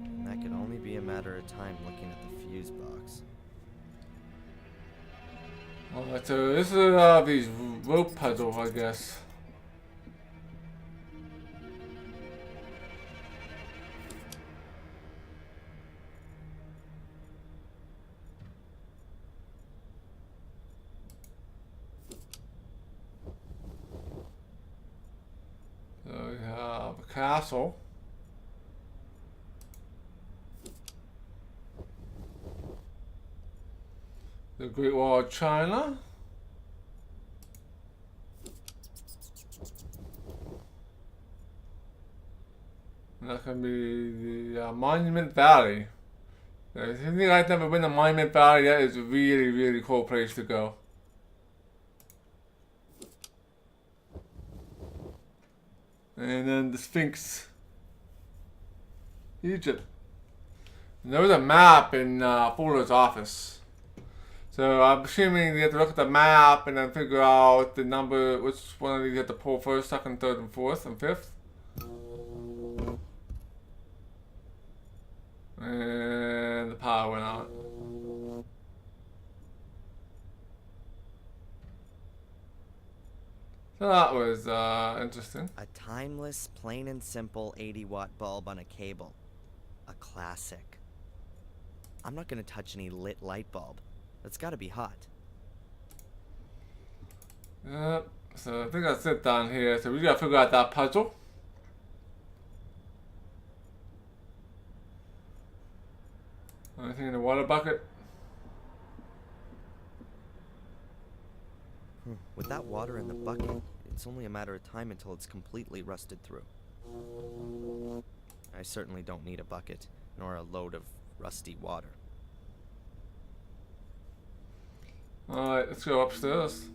And that could only be a matter of time looking at the fuse box. Alright, so this is these rope puzzle, I guess. So we have a castle. The Great Wall of China. And that can be the Monument Valley. If you think I've never been to Monument Valley, that is a really, really cool place to go. And then the Sphinx, Egypt. And there was a map in Fuller's office. So I'm assuming you have to look at the map and then figure out the number, which one of these you have to pull first, second, third, and fourth, and fifth. And the power went out. So that was interesting. A timeless, plain and simple 80-watt bulb on a cable. A classic. I'm not gonna touch any lit light bulb. That's gotta be hot. Yep. So I think that's it down here. So we gotta figure out that puzzle. Anything in the water bucket? With that water in the bucket, it's only a matter of time until it's completely rusted through. I certainly don't need a bucket, nor a load of rusty water. Alright, let's go upstairs.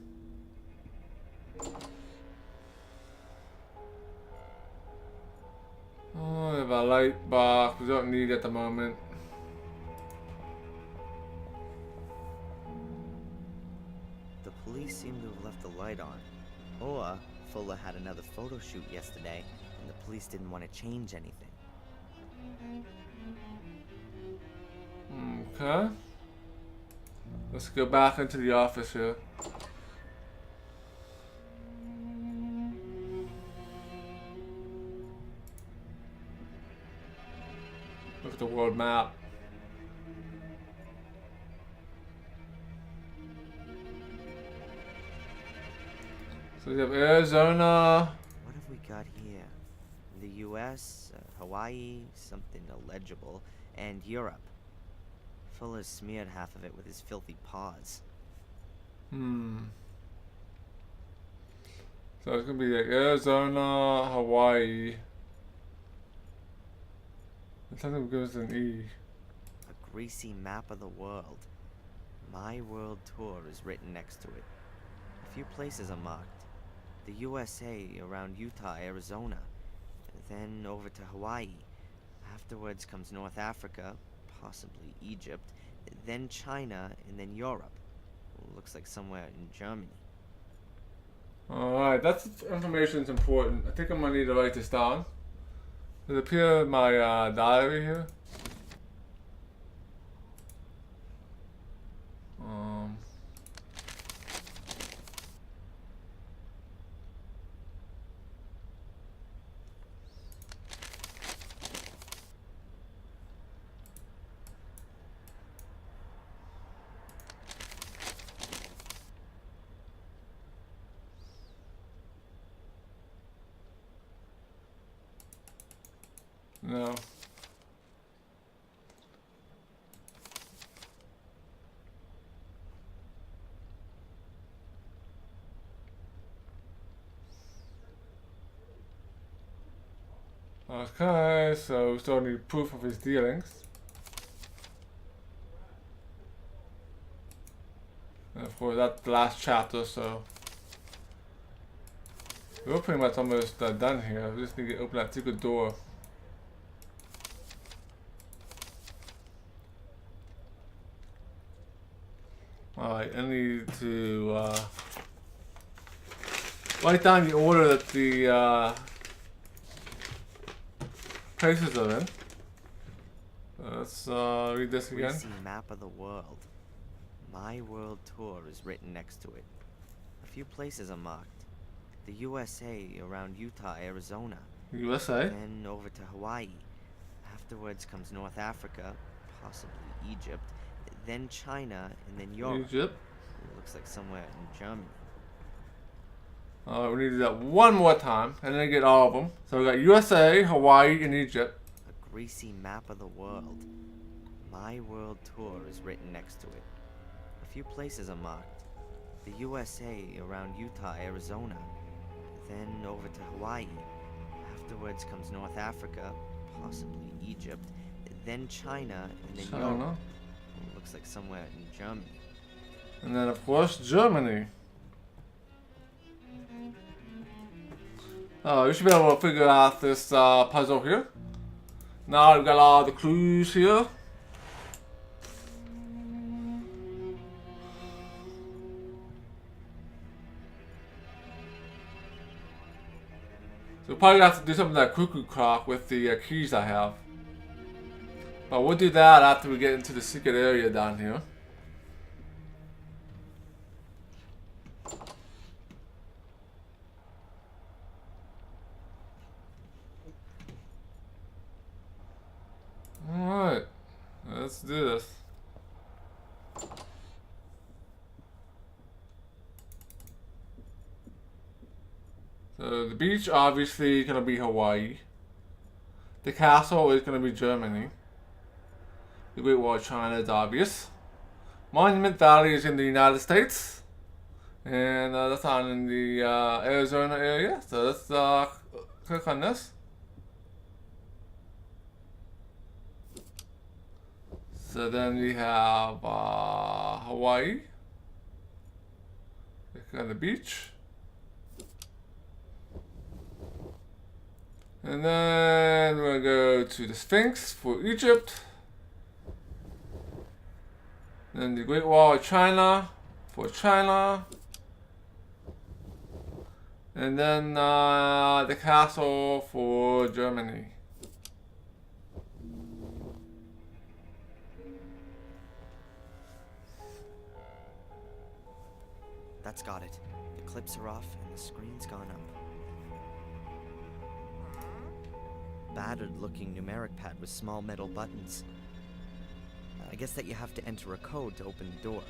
Oh, we have a light box. We don't need it at the moment. The police seem to have left the light on. Or Fuller had another photo shoot yesterday, and the police didn't want to change anything. Okay. Let's go back into the office here. Look at the world map. So we have Arizona. What have we got here? The US, Hawaii, something illegible, and Europe. Fuller smeared half of it with his filthy paws. So it's gonna be like Arizona, Hawaii. And something goes an E. A greasy map of the world. My World Tour is written next to it. A few places are marked. The USA around Utah, Arizona. Then over to Hawaii. Afterwards comes North Africa, possibly Egypt. Then China, and then Europe. Looks like somewhere in Germany. Alright, that's information's important. I think I'm gonna need to write this down. Does it appear in my diary here? No. Okay, so we still need proof of his dealings. And of course, that's the last chapter, so we're pretty much almost done here. We just need to open that secret door. Alright, I need to write down the order that the places are in. Let's read this again. Greasy map of the world. My World Tour is written next to it. A few places are marked. The USA around Utah, Arizona. USA? Then over to Hawaii. Afterwards comes North Africa, possibly Egypt. Then China, and then Europe. Egypt. It looks like somewhere in Germany. We need to do that one more time, and then get all of them. So we got USA, Hawaii, and Egypt. A greasy map of the world. My World Tour is written next to it. A few places are marked. The USA around Utah, Arizona. Then over to Hawaii. Afterwards comes North Africa, possibly Egypt. Then China, and then Europe. It looks like somewhere in Germany. And then of course Germany. We should be able to figure out this puzzle here. Now we've got all the clues here. So we'll probably have to do something like cuckoo clock with the keys I have. But we'll do that after we get into the secret area down here. let's do this. So the beach obviously gonna be Hawaii. The castle is gonna be Germany. The Great Wall of China is obvious. Monument Valley is in the United States. And that's on in the Arizona area. So let's click on this. So then we have Hawaii. Click on the beach. And then we're going to go to the Sphinx for Egypt. Then the Great Wall of China for China. And then the castle for Germany. That's got it. The clips are off and the screen's gone up. Battered looking numeric pad with small metal buttons. I guess that you have to enter a code to open the door.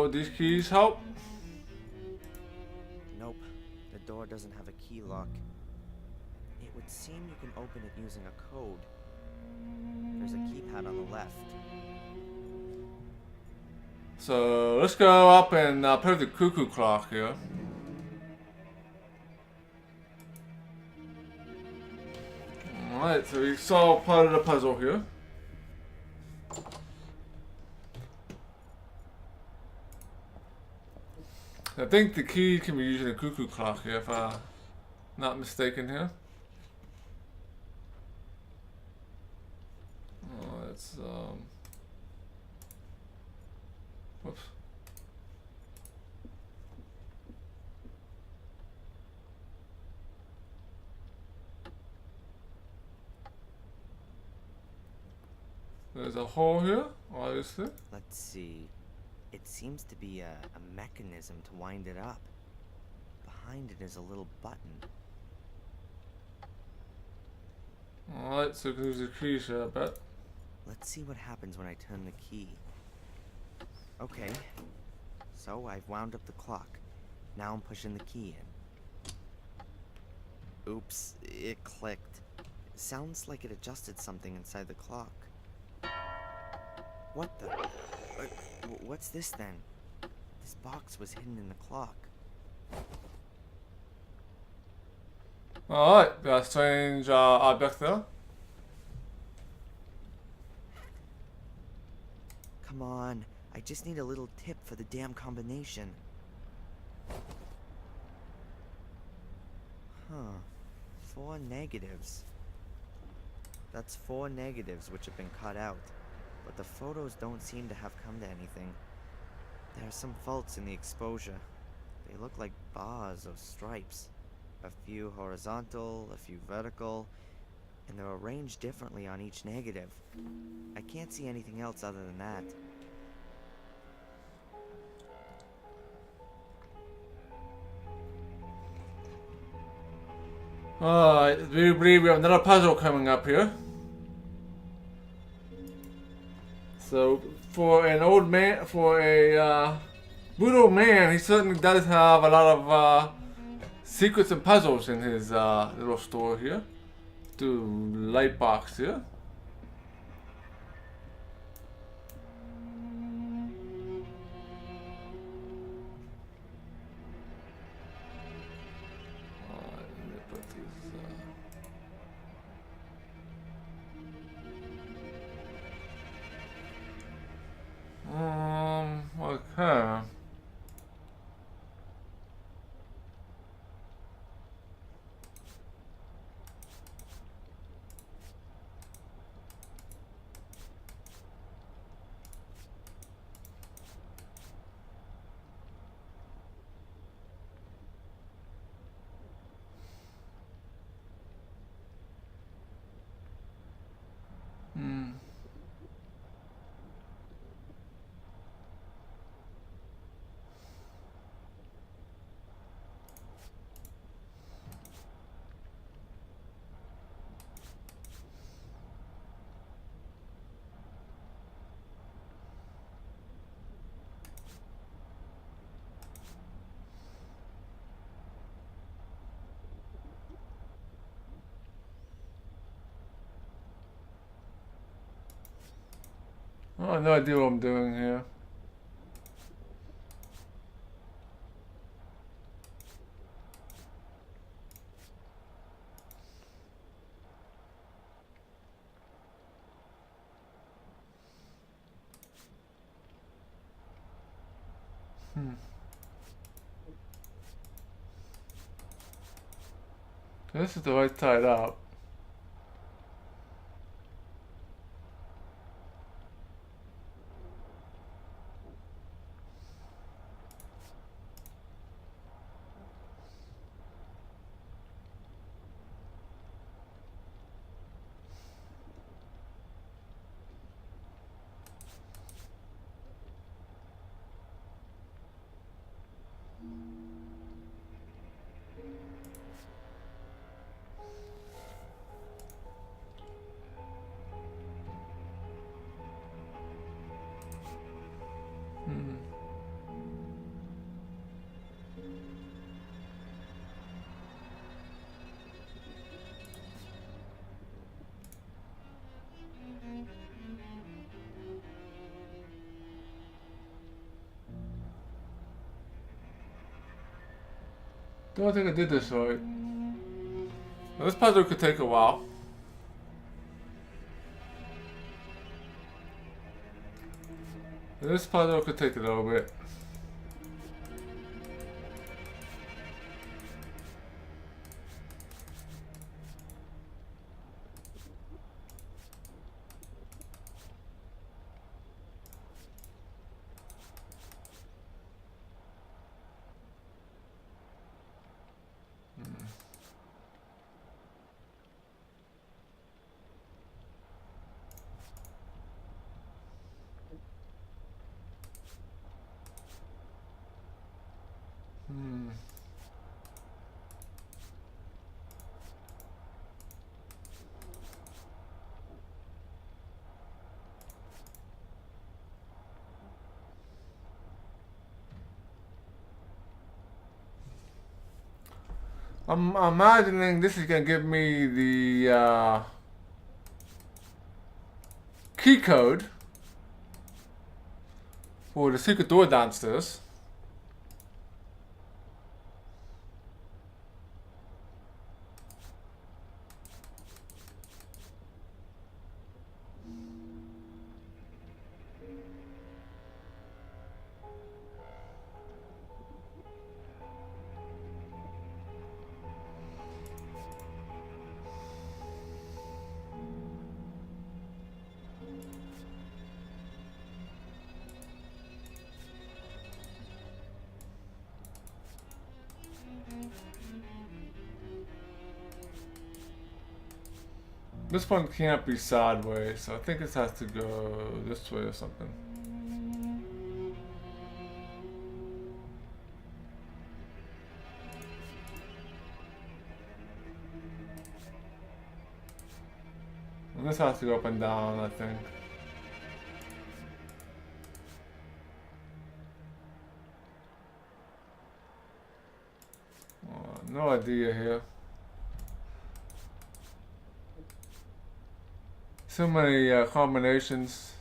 Would these keys help? Nope. The door doesn't have a key lock. It would seem you can open it using a code. There's a keypad on the left. So let's go up and put the cuckoo clock here. Alright, so we solved part of the puzzle here. I think the key can be using a cuckoo clock here, if I'm not mistaken here. Oh, it's whoops. There's a hole here, obviously. Let's see. It seems to be a mechanism to wind it up. Behind it is a little button. Alright, so there's a key here, I bet. Let's see what happens when I turn the key. Okay. So I've wound up the clock. Now I'm pushing the key in. Oops, it clicked. Sounds like it adjusted something inside the clock. What the? What's this then? This box was hidden in the clock. Alright, got a strange object there. Come on, I just need a little tip for the damn combination. Huh. 4 negatives. That's 4 negatives which have been cut out. But the photos don't seem to have come to anything. There are some faults in the exposure. They look like bars or stripes. A few horizontal, a few vertical, and they're arranged differently on each negative. I can't see anything else other than that. Alright, we believe we have another puzzle coming up here. So, for an old man, for a brutal man, he certainly does have a lot of secrets and puzzles in his little store here. Do light box here. Okay. I have no idea what I'm doing here. This is the way it's tied up. Don't think I did this right. Well, this puzzle could take a while. This puzzle could take a little bit. I'm imagining this is gonna give me the key code for the secret door downstairs. This one can't be sideways, so I think this has to go this way or something. And this has to go up and down, I think. No idea here. So many combinations.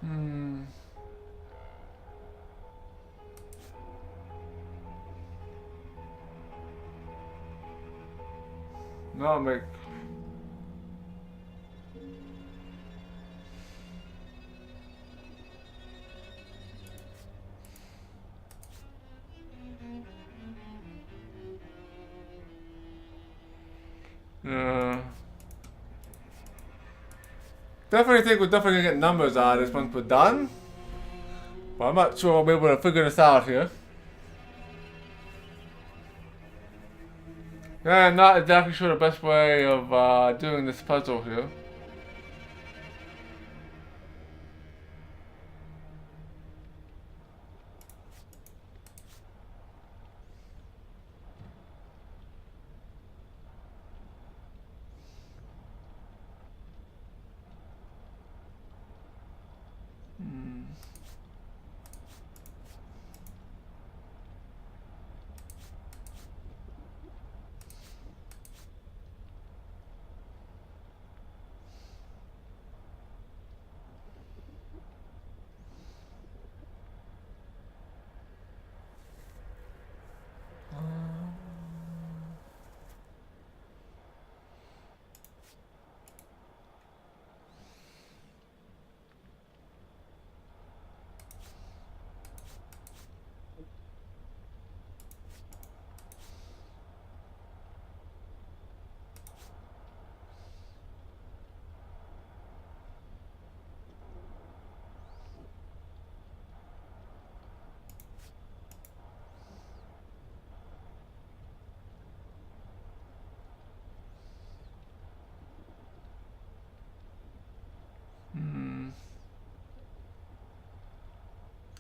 Hmm. No, make. Definitely think we're definitely gonna get numbers out of this once we're done. But I'm not sure I'll be able to figure this out here. Yeah, I'm not exactly sure the best way of doing this puzzle here.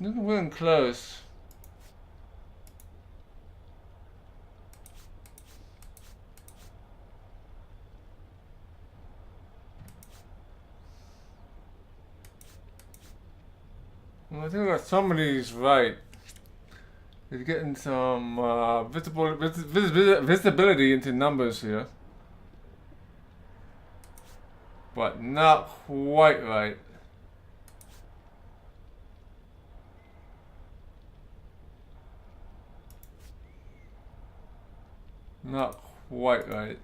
We're getting close. Well, I think I got some of these right. It's getting some visibility into numbers here. But not quite right. Not quite right.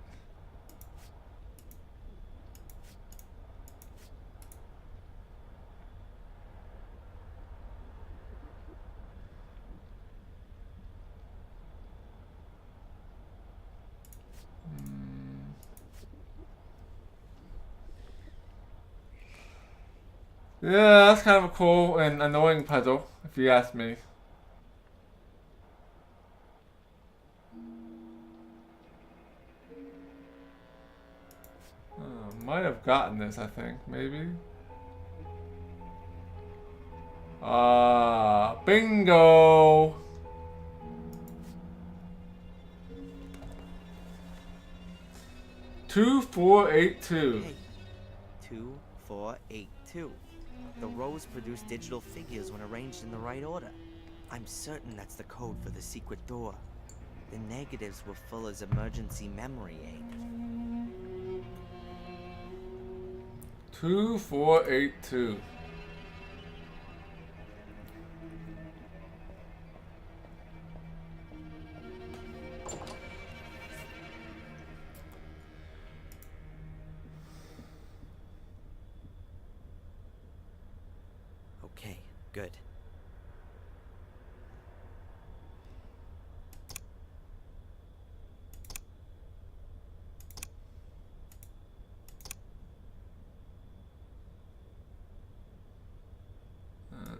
Yeah, that's kind of a cool and annoying puzzle, if you ask me. Might have gotten this, I think, maybe. Bingo! Two, 4, 8, 2. Hey, 2482. The rows produce digital figures when arranged in the right order. I'm certain that's the code for the secret door. The negatives were Fuller's emergency memory aid. 2, 4, 8, 2. Okay, good.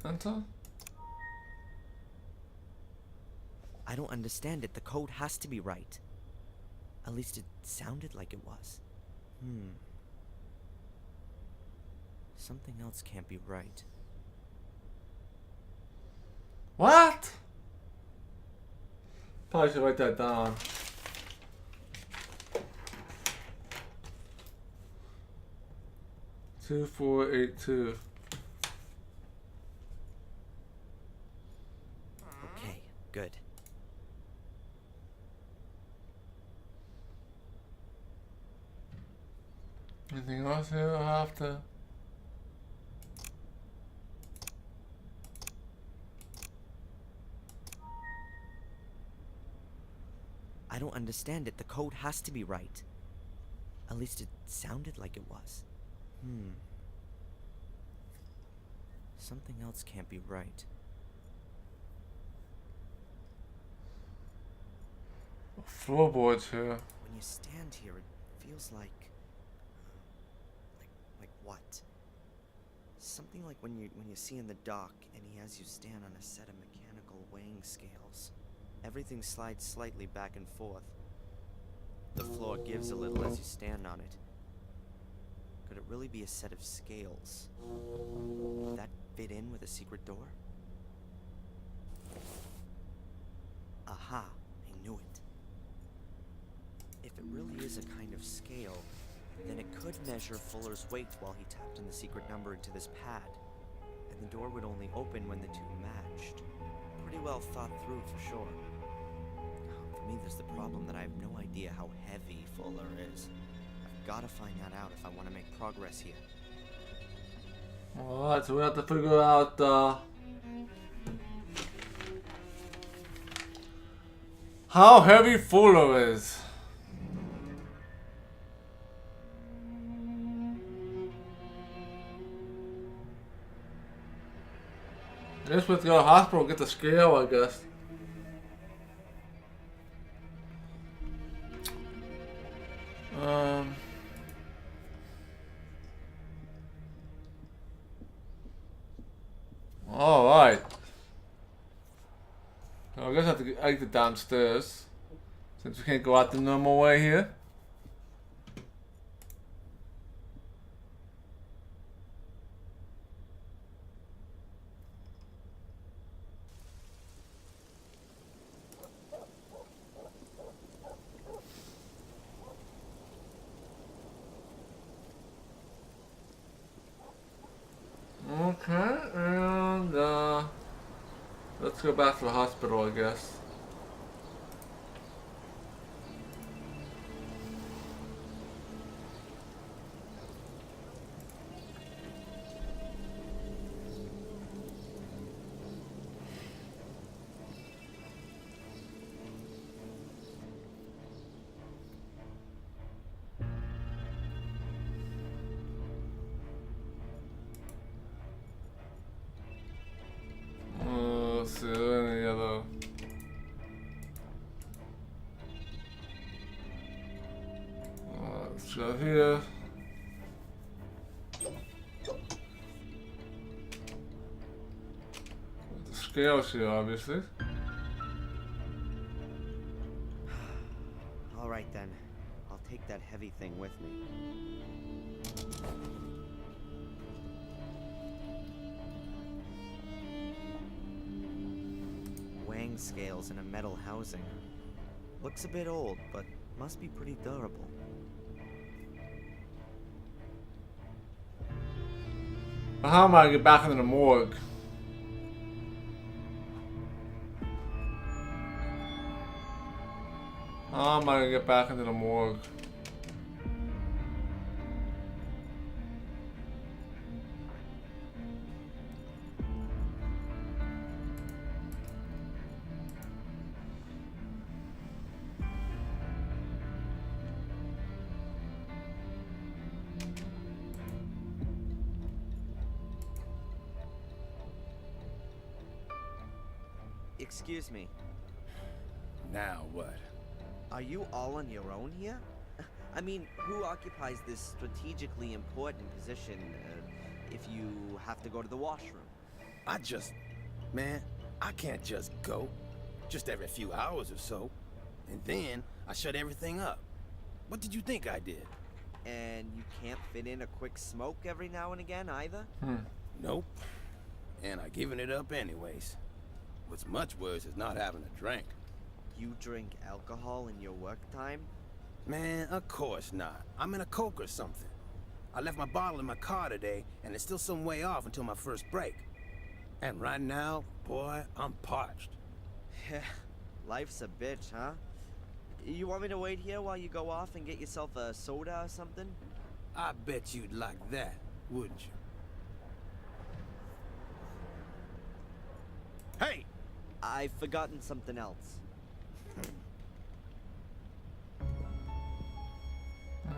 Enter? I don't understand it. The code has to be right. At least it sounded like it was. Something else can't be right. What? Probably should write that down. Two, 4, 8, 2. Okay, good. Anything else here I have to? I don't understand it. The code has to be right. At least it sounded like it was. Something else can't be right. Floorboards here. When you stand here, it feels like what? Something like when you see in the dock and he has you stand on a set of mechanical weighing scales. Everything slides slightly back and forth. The floor gives a little as you stand on it. Could it really be a set of scales? Would that fit in with a secret door? Aha, I knew it. If it really is a kind of scale, then it could measure Fuller's weight while he tapped in the secret number into this pad. And the door would only open when the two matched. Pretty well thought through for sure. For me, there's the problem that I have no idea how heavy Fuller is. I've got to find that out if I want to make progress here. Alright, so we have to figure out how heavy Fuller is. I guess we have to go to the hospital and get the scale, I guess. Alright. So I guess I have to exit downstairs, since we can't go out the normal way here. Okay, and let's go back to the hospital, I guess. Let's see, any other... let's go here. The scales here, obviously. Alright then. I'll take that heavy thing with me. Weighing scales in a metal housing. Looks a bit old, but must be pretty durable. How am I gonna get back into the morgue? How am I gonna get back into the morgue? Excuse me. Now what? Are you all on your own here? I mean, who occupies this strategically important position if you have to go to the washroom? Man, I can't just go. Just every few hours or so. And then I shut everything up. What did you think I did? And you can't fit in a quick smoke every now and again either? Nope. And I given it up anyways. What's much worse is not having a drink. You drink alcohol in your work time? Man, of course not. I'm in a Coke or something. I left my bottle in my car today, and it's still some way off until my first break. And right now, boy, I'm parched. Life's a bitch, huh? You want me to wait here while you go off and get yourself a soda or something? I bet you'd like that, wouldn't you? Hey! I've forgotten something else.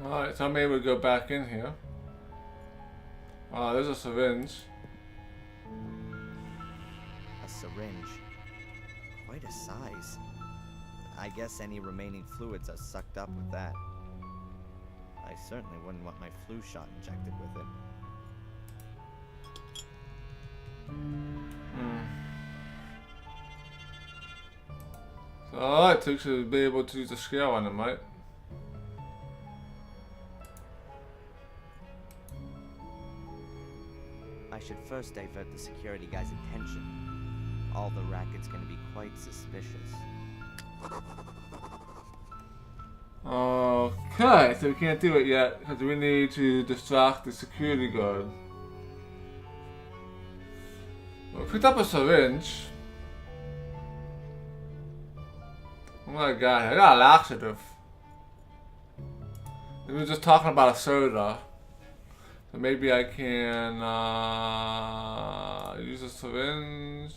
Alright, so maybe we'll go back in here. There's a syringe. A syringe. Quite a size. I guess any remaining fluids are sucked up with that. I certainly wouldn't want my flu shot injected with it. So alright, so you should be able to use the scale on them, right? I should first divert the security guy's attention. All the racket's gonna be quite suspicious. Okay, so we can't do it yet because we need to distract the security guard. We picked up a syringe. Oh my god, I got a laxative. We were just talking about a soda. So maybe I can use a syringe.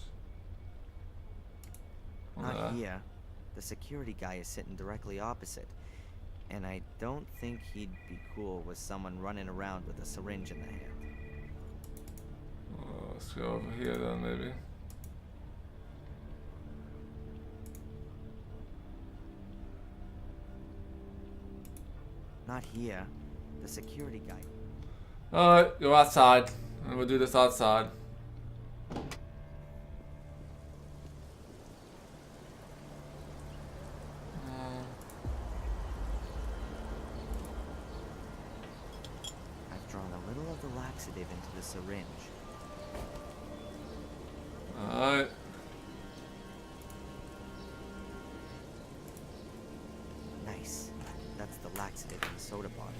Not here. The security guy is sitting directly opposite. And I don't think he'd be cool with someone running around with a syringe in the hand. Let's go over here then, maybe. Not here. The security guy. Alright, go outside. And we'll do this outside. I've drawn a little of the laxative into the syringe. Alright. Nice. That's the laxative in the soda bottle.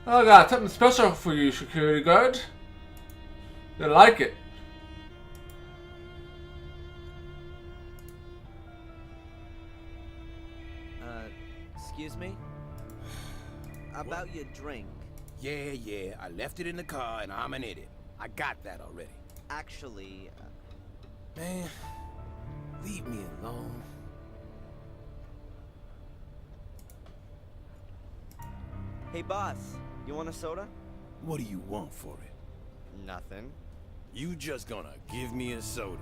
I got something special for you, security guard. You'll like it. Excuse me? About your drink. Yeah, I left it in the car and I'm an idiot. I got that already. Actually, Man, leave me alone. Hey boss, you want a soda? What do you want for it? Nothing. You just gonna give me a soda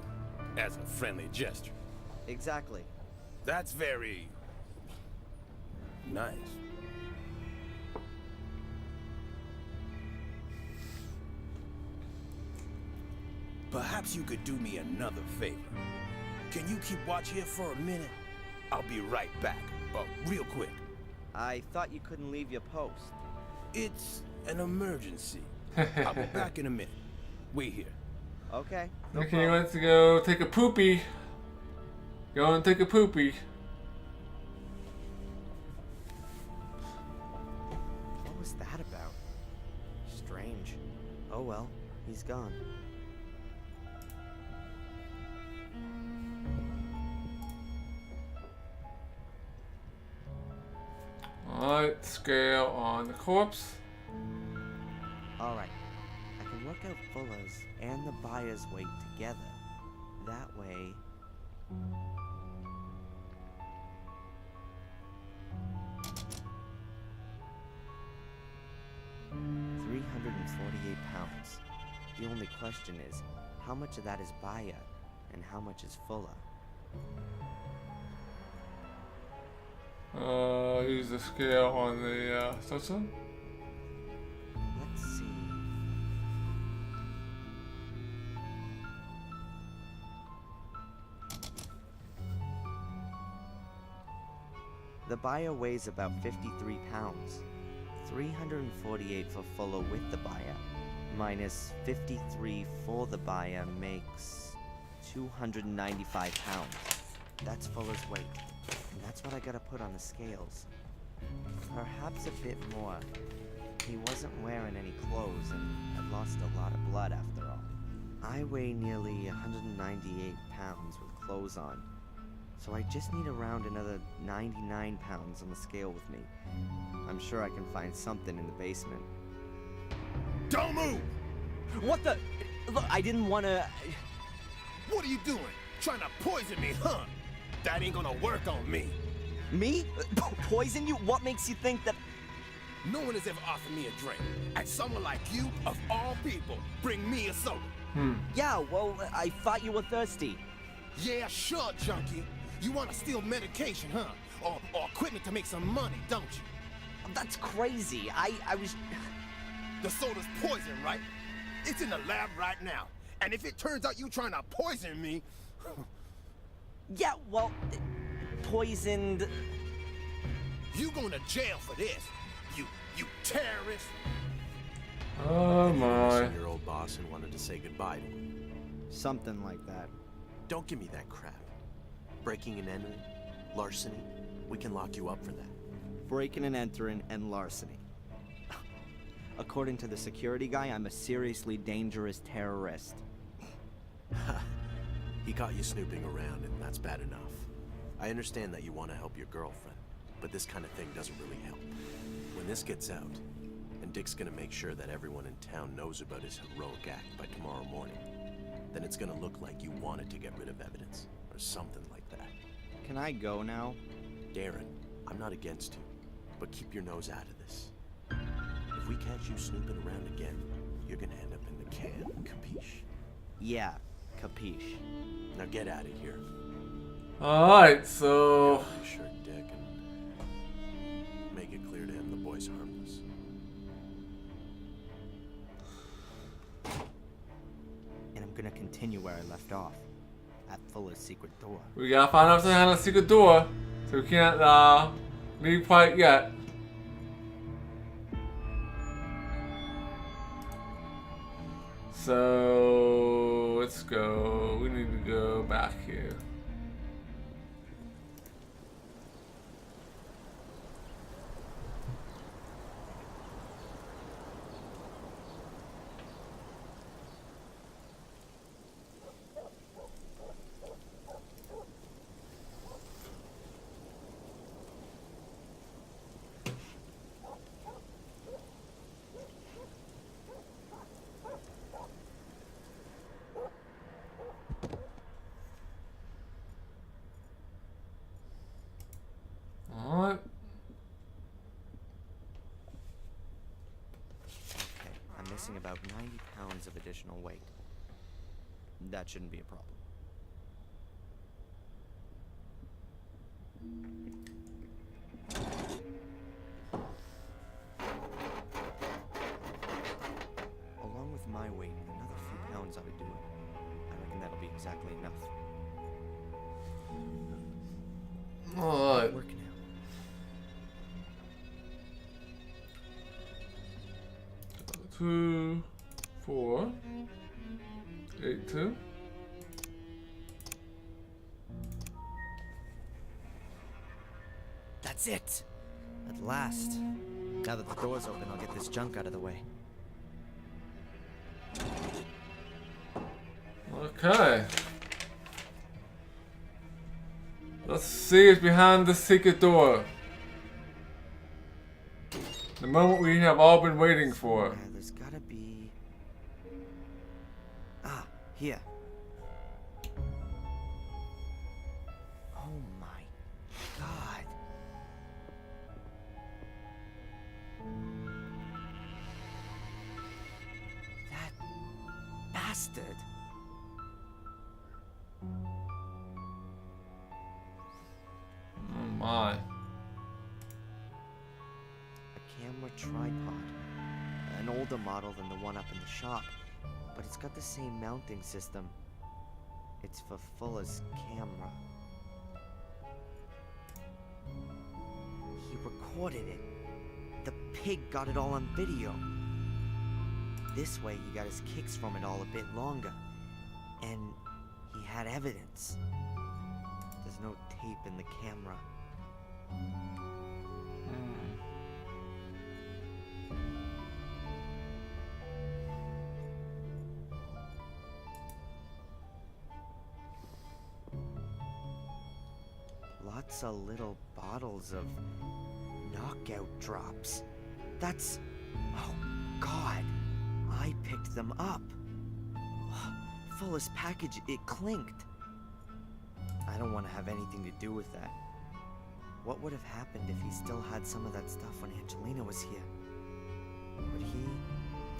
as a friendly gesture? Exactly. That's very nice. Perhaps you could do me another favor. Can you keep watch here for a minute? I'll be right back, real quick. I thought you couldn't leave your post. It's an emergency. I'll be back in a minute. Wait here. Okay. No Okay, problem. wants to go take a poopy. Go and take a poopy. What was that about? Strange. Oh well, he's gone. Alright, scale on the corpse. Alright. I can work out Fuller's and the buyer's weight together. That way... £348. The only question is, how much of that is buyer and how much is Fuller? Use the scale on the system. Let's see. The buyer weighs about 53 pounds. 348 for Fuller with the buyer, minus 53 for the buyer makes 295 pounds. That's Fuller's weight. And that's what I gotta put on the scales. Perhaps a bit more. He wasn't wearing any clothes and had lost a lot of blood after all. I weigh nearly 198 pounds with clothes on, so I just need around another 99 pounds on the scale with me. I'm sure I can find something in the basement. Don't move! What the? Look, I didn't want to... What are you doing? Trying to poison me, huh? That ain't gonna work on me. Me? Poison you? What makes you think that... No one has ever offered me a drink. And someone like you, of all people, bring me a soda. Yeah, well, I thought you were thirsty. Yeah, sure, junkie. You want to steal medication, huh? Or equipment to make some money, don't you? That's crazy. I was... The soda's poison, right? It's in the lab right now. And if it turns out you trying to poison me... Yeah, well, poisoned... You going to jail for this. You terrorist. Oh my. Your old boss and wanted to say goodbye to him. Something like that. Don't give me that crap. Breaking and entering, larceny, we can lock you up for that. Breaking and entering and larceny. According to the security guy, I'm a seriously dangerous terrorist. He caught you snooping around, and that's bad enough. I understand that you want to help your girlfriend, but this kind of thing doesn't really help. When this gets out, and Dick's gonna make sure that everyone in town knows about his heroic act by tomorrow morning, then it's gonna look like you wanted to get rid of evidence, or something like that. Can I go now? Darren, I'm not against you, but keep your nose out of this. If we catch you snooping around again, you're gonna end up in the can, capiche? Yeah, capiche. Now get out of here. Alright, so... Sure, Dick, and make it clear to him the boy's harmless. And I'm gonna continue where I left off. At Fuller's secret door. We gotta find out something on the secret door. So we can't leave quite yet. So let's go. We need to go back here. Alright. Okay, I'm missing about 90 pounds of additional weight. That shouldn't be a problem. Along with my weight and another few pounds ought to do it. I reckon that'll be exactly enough. Alright. Work now. Two, 4, 8, 2. That's it! At last. Now that the door's open, I'll get this junk out of the way. Okay. Let's see what's behind the secret door. The moment we have all been waiting for. Yeah, there's gotta be... Ah, here. Oh my god. That bastard. Oh my. Camera tripod. An older model than the one up in the shop, but it's got the same mounting system. It's for Fuller's camera. He recorded it. The pig got it all on video. This way he got his kicks from it all a bit longer. And he had evidence. There's no tape in the camera. lots of little bottles of knockout drops. That's... Oh, God. I picked them up. Fuller's package, it clinked. I don't want to have anything to do with that. What would have happened if he still had some of that stuff when Angelina was here?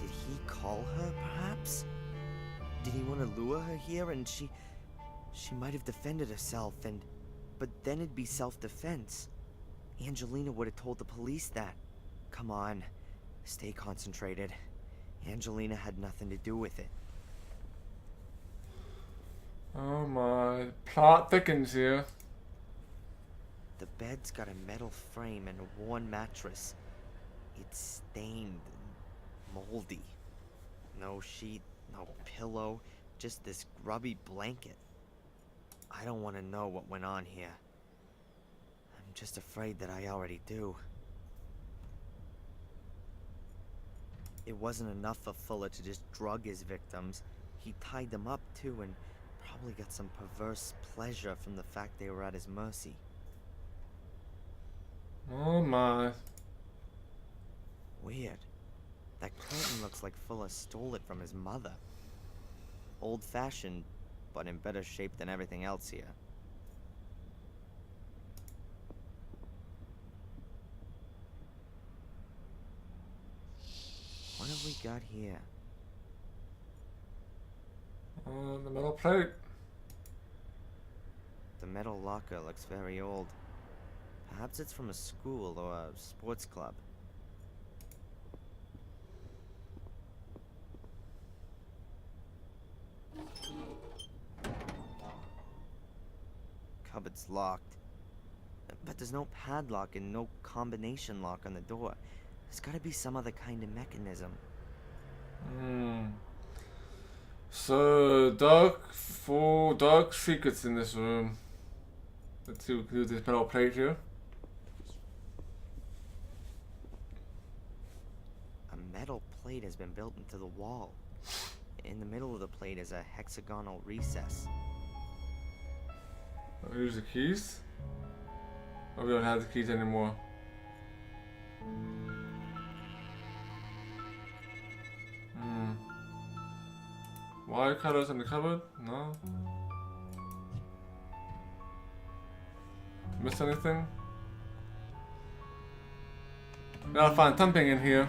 Did he call her, perhaps? Did he want to lure her here and she might have defended herself but then it'd be self-defense. Angelina would have told the police that. Come on, stay concentrated. Angelina had nothing to do with it. Oh my, plot thickens here. The bed's got a metal frame and a worn mattress. It's stained and moldy. No sheet, no pillow, just this grubby blanket. I don't want to know what went on here. I'm just afraid that I already do. It wasn't enough for Fuller to just drug his victims. He tied them up too and probably got some perverse pleasure from the fact they were at his mercy. Oh my. Weird. That curtain looks like Fuller stole it from his mother. Old-fashioned, but in better shape than everything else here. What have we got here? The metal plate. The metal locker looks very old. Perhaps it's from a school or a sports club. Cupboard's locked. But there's no padlock and no combination lock on the door. There's gotta be some other kind of mechanism. So, dark secrets in this room. Let's see what we can do with this metal plate here. A metal plate has been built into the wall. In the middle of the plate is a hexagonal recess. Here's the keys. Oh, we don't have the keys anymore. Wire cutters in the cupboard? No. Miss anything? Gotta find something in here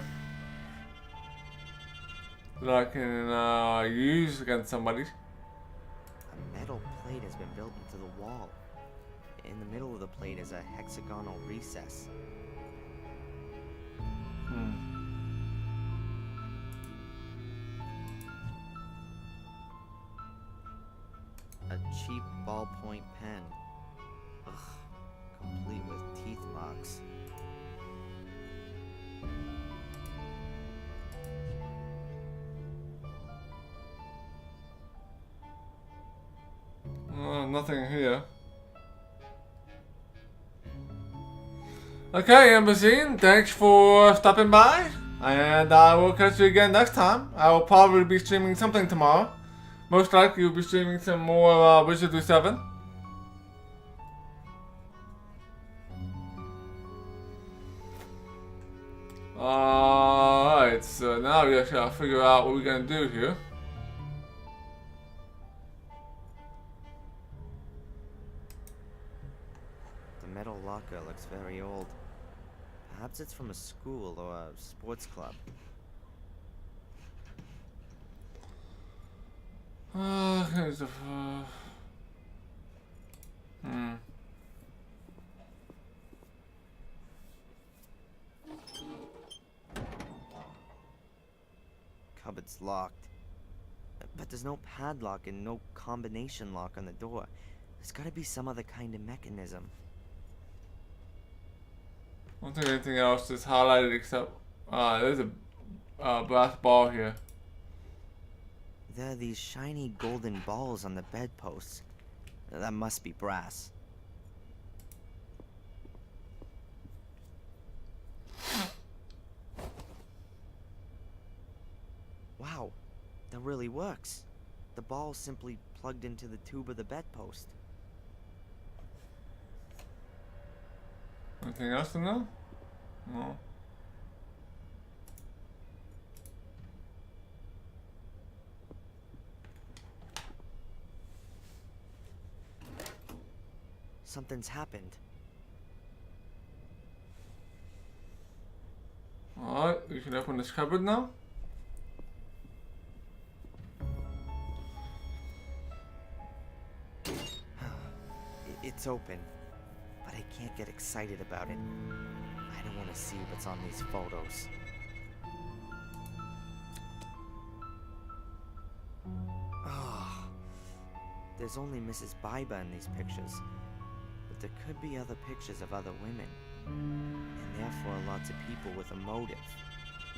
that I can use against somebody. A metal plate has been built into the wall. In the middle of the plate is a hexagonal recess. A cheap ballpoint pen. Ugh, complete with teeth marks. Nothing here. Okay, Embassy, thanks for stopping by, and I will catch you again next time. I will probably be streaming something tomorrow. Most likely we'll be streaming some more Wizardry 7. Alright, so now we actually gotta figure out what we're gonna do here. The metal locker looks very old. Perhaps it's from a school or a sports club. Here's the Cupboard's locked. But there's no padlock and no combination lock on the door. There's gotta be some other kind of mechanism. I don't think anything else is highlighted except there's a brass ball here. There are these shiny golden balls on the bedposts. That must be brass. Wow, that really works. The ball simply plugged into the tube of the bedpost. Anything else to know? No. Something's happened. Alright, we can open this cupboard now. It's open, but I can't get excited about it. I don't want to see what's on these photos. Oh, there's only Mrs. Biba in these pictures, but there could be other pictures of other women, and therefore lots of people with a motive.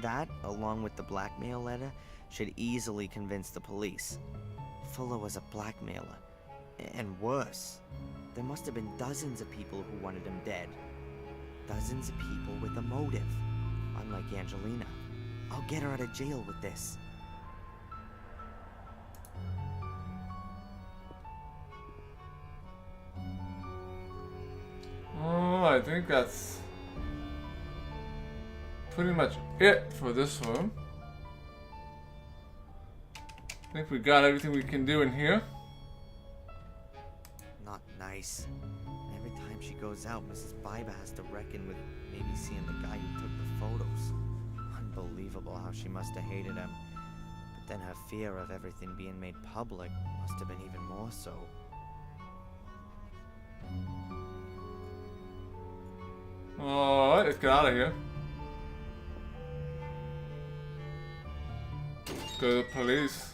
That, along with the blackmail letter, should easily convince the police. Fuller was a blackmailer, and worse. There must have been dozens of people who wanted him dead. Dozens of people with a motive. Unlike Angelina. I'll get her out of jail with this. Oh, I think that's pretty much it for this room. I think we got everything we can do in here. Not nice. Every time she goes out, Mrs. Biba has to reckon with maybe seeing the guy who took the photos. Unbelievable how she must have hated him. But then her fear of everything being made public must have been even more so. Alright, let's get out of here. Go to the police.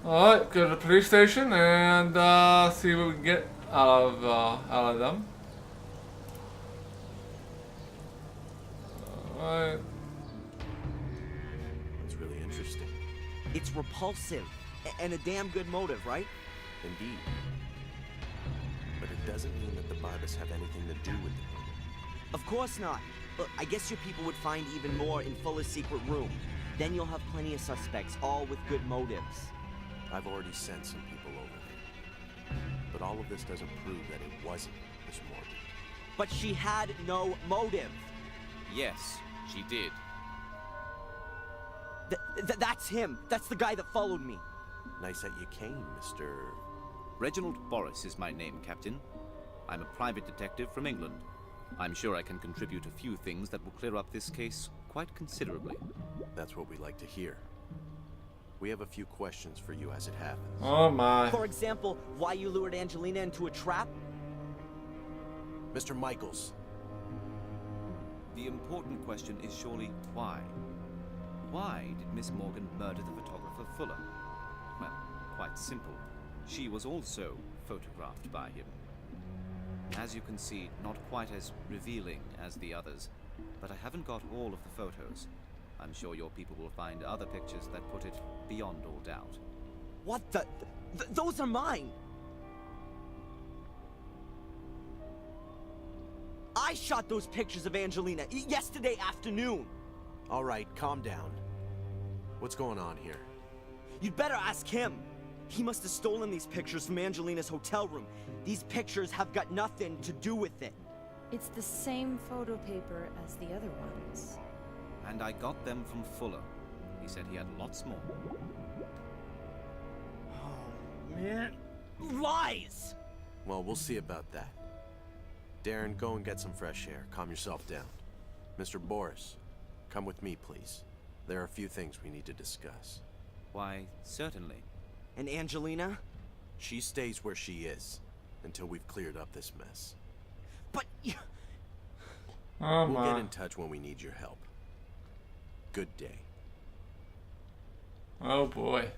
Alright, go to the police station and see what we can get out of them. Alright. It's really interesting. It's repulsive. And a damn good motive, right? Indeed. But it doesn't mean that the Bibas have anything to do with it. Of course not. Look, I guess your people would find even more in Fuller's secret room. Then you'll have plenty of suspects, all with good motives. I've already sent some people over there. But all of this doesn't prove that it wasn't Miss Morgan. But she had no motive. Yes, she did. That's him. That's the guy that followed me. Nice that you came, Mr. Reginald Boris is my name, Captain. I'm a private detective from England. I'm sure I can contribute a few things that will clear up this case quite considerably. That's what we like to hear. We have a few questions for you as it happens. Oh my. For example, why you lured Angelina into a trap? Mr. Michaels. The important question is surely why? Why did Miss Morgan murder the photographer Fuller? Well, quite simple. She was also photographed by him. As you can see, not quite as revealing as the others, but I haven't got all of the photos. I'm sure your people will find other pictures that put it beyond all doubt. What the? Those are mine! I shot those pictures of Angelina yesterday afternoon! All right, calm down. What's going on here? You'd better ask him. He must have stolen these pictures from Angelina's hotel room. These pictures have got nothing to do with it. It's the same photo paper as the other ones. And I got them from Fuller. He said he had lots more. Oh, man. Lies! Well, we'll see about that. Darren, go and get some fresh air. Calm yourself down. Mr. Boris, come with me, please. There are a few things we need to discuss. Why, certainly. And Angelina? She stays where she is until we've cleared up this mess. But Oh we'll my. get in touch when we need your help. Good day. Oh boy.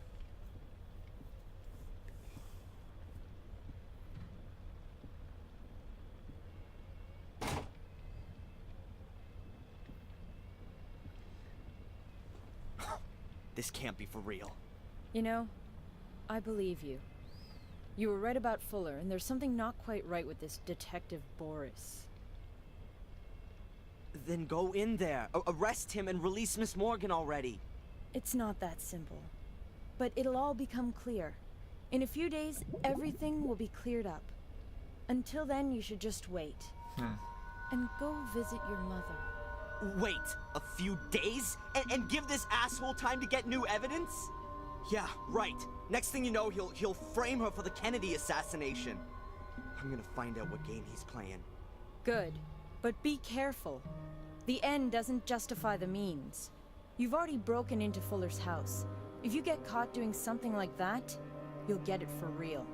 This can't be for real. You know, I believe you. You were right about Fuller, and there's something not quite right with this Detective Boris. Then go in there, arrest him, and release Miss Morgan already. It's not that simple. But it'll all become clear. In a few days, everything will be cleared up. Until then, you should just wait. And go visit your mother. Wait a few days? And give this asshole time to get new evidence? Yeah, right. Next thing you know, he'll frame her for the Kennedy assassination. I'm gonna find out what game he's playing. Good. But be careful. The end doesn't justify the means. You've already broken into Fuller's house. If you get caught doing something like that, you'll get it for real.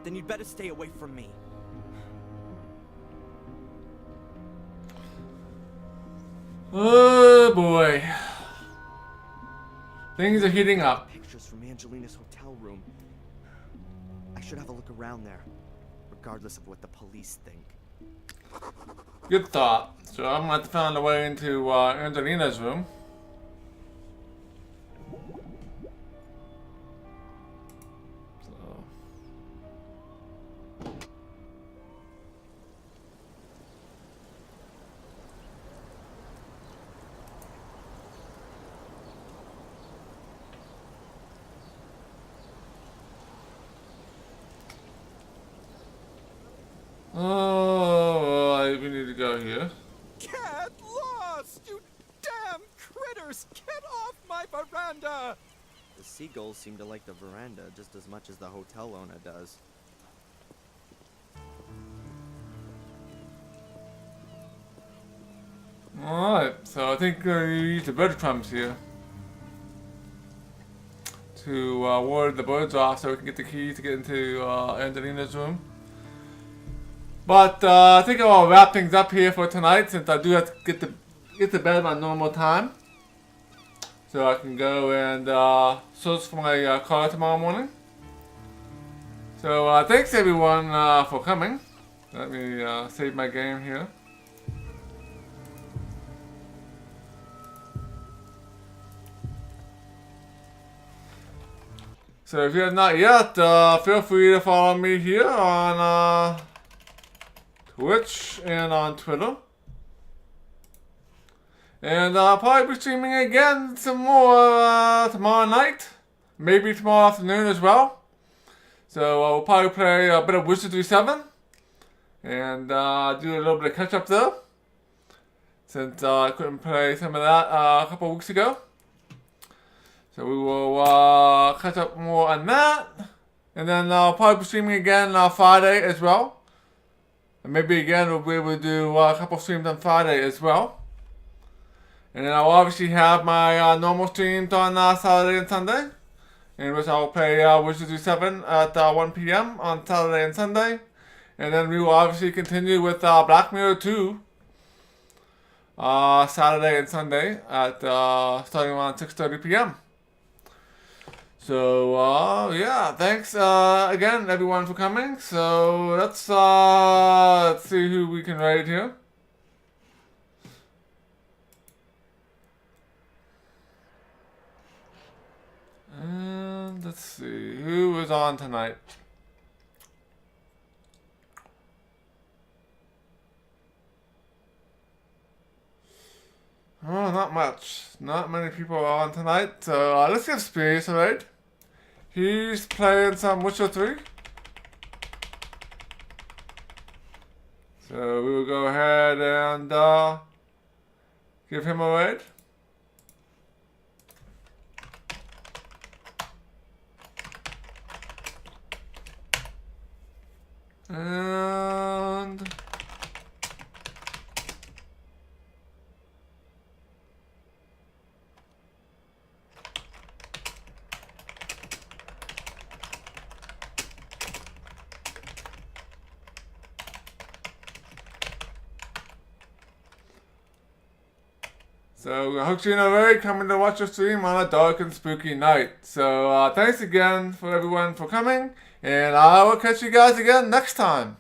Then you'd better stay away from me. Oh boy. Things are heating up. Pictures from Angelina's hotel room. I should have a look around there, regardless of what the police think. Good thought. So I'm gonna have to find a way into Angelina's room. Oh, we need to go here. Get lost, you damn critters! Get off my veranda! The seagulls seem to like the veranda just as much as the hotel owner does. Alright, so I think you use the breadcrumbs here to ward the birds off so we can get the keys to get into Angelina's room. But I think I'll wrap things up here for tonight, since I do have to get to bed at my normal time, so I can go and search for my car tomorrow morning. So thanks everyone for coming. Let me save my game here. So if you have not yet, feel free to follow me here on Twitch and on Twitter. And I'll probably be streaming again some more tomorrow night. Maybe tomorrow afternoon as well. So I'll probably play a bit of Wizardry 7. And do a little bit of catch up there, since I couldn't play some of that a couple of weeks ago. So we will catch up more on that. And then I'll probably be streaming again Friday as well. And maybe again we'll be able to do a couple of streams on Friday as well. And then I'll obviously have my normal streams on Saturday and Sunday, in which I'll play Wizardry 7 at 1 p.m. on Saturday and Sunday. And then we will obviously continue with Black Mirror 2 Saturday and Sunday at starting around 6:30 p.m. So yeah, thanks again everyone for coming. So let's see who we can raid here. And let's see who is on tonight. Oh, not much. Not many people are on tonight. So let's give Space a raid. He's playing some Witcher 3. So we will go ahead and give him a raid. And so hercxena Ray coming to watch your stream on a dark and spooky night. So thanks again for everyone for coming, and I will catch you guys again next time.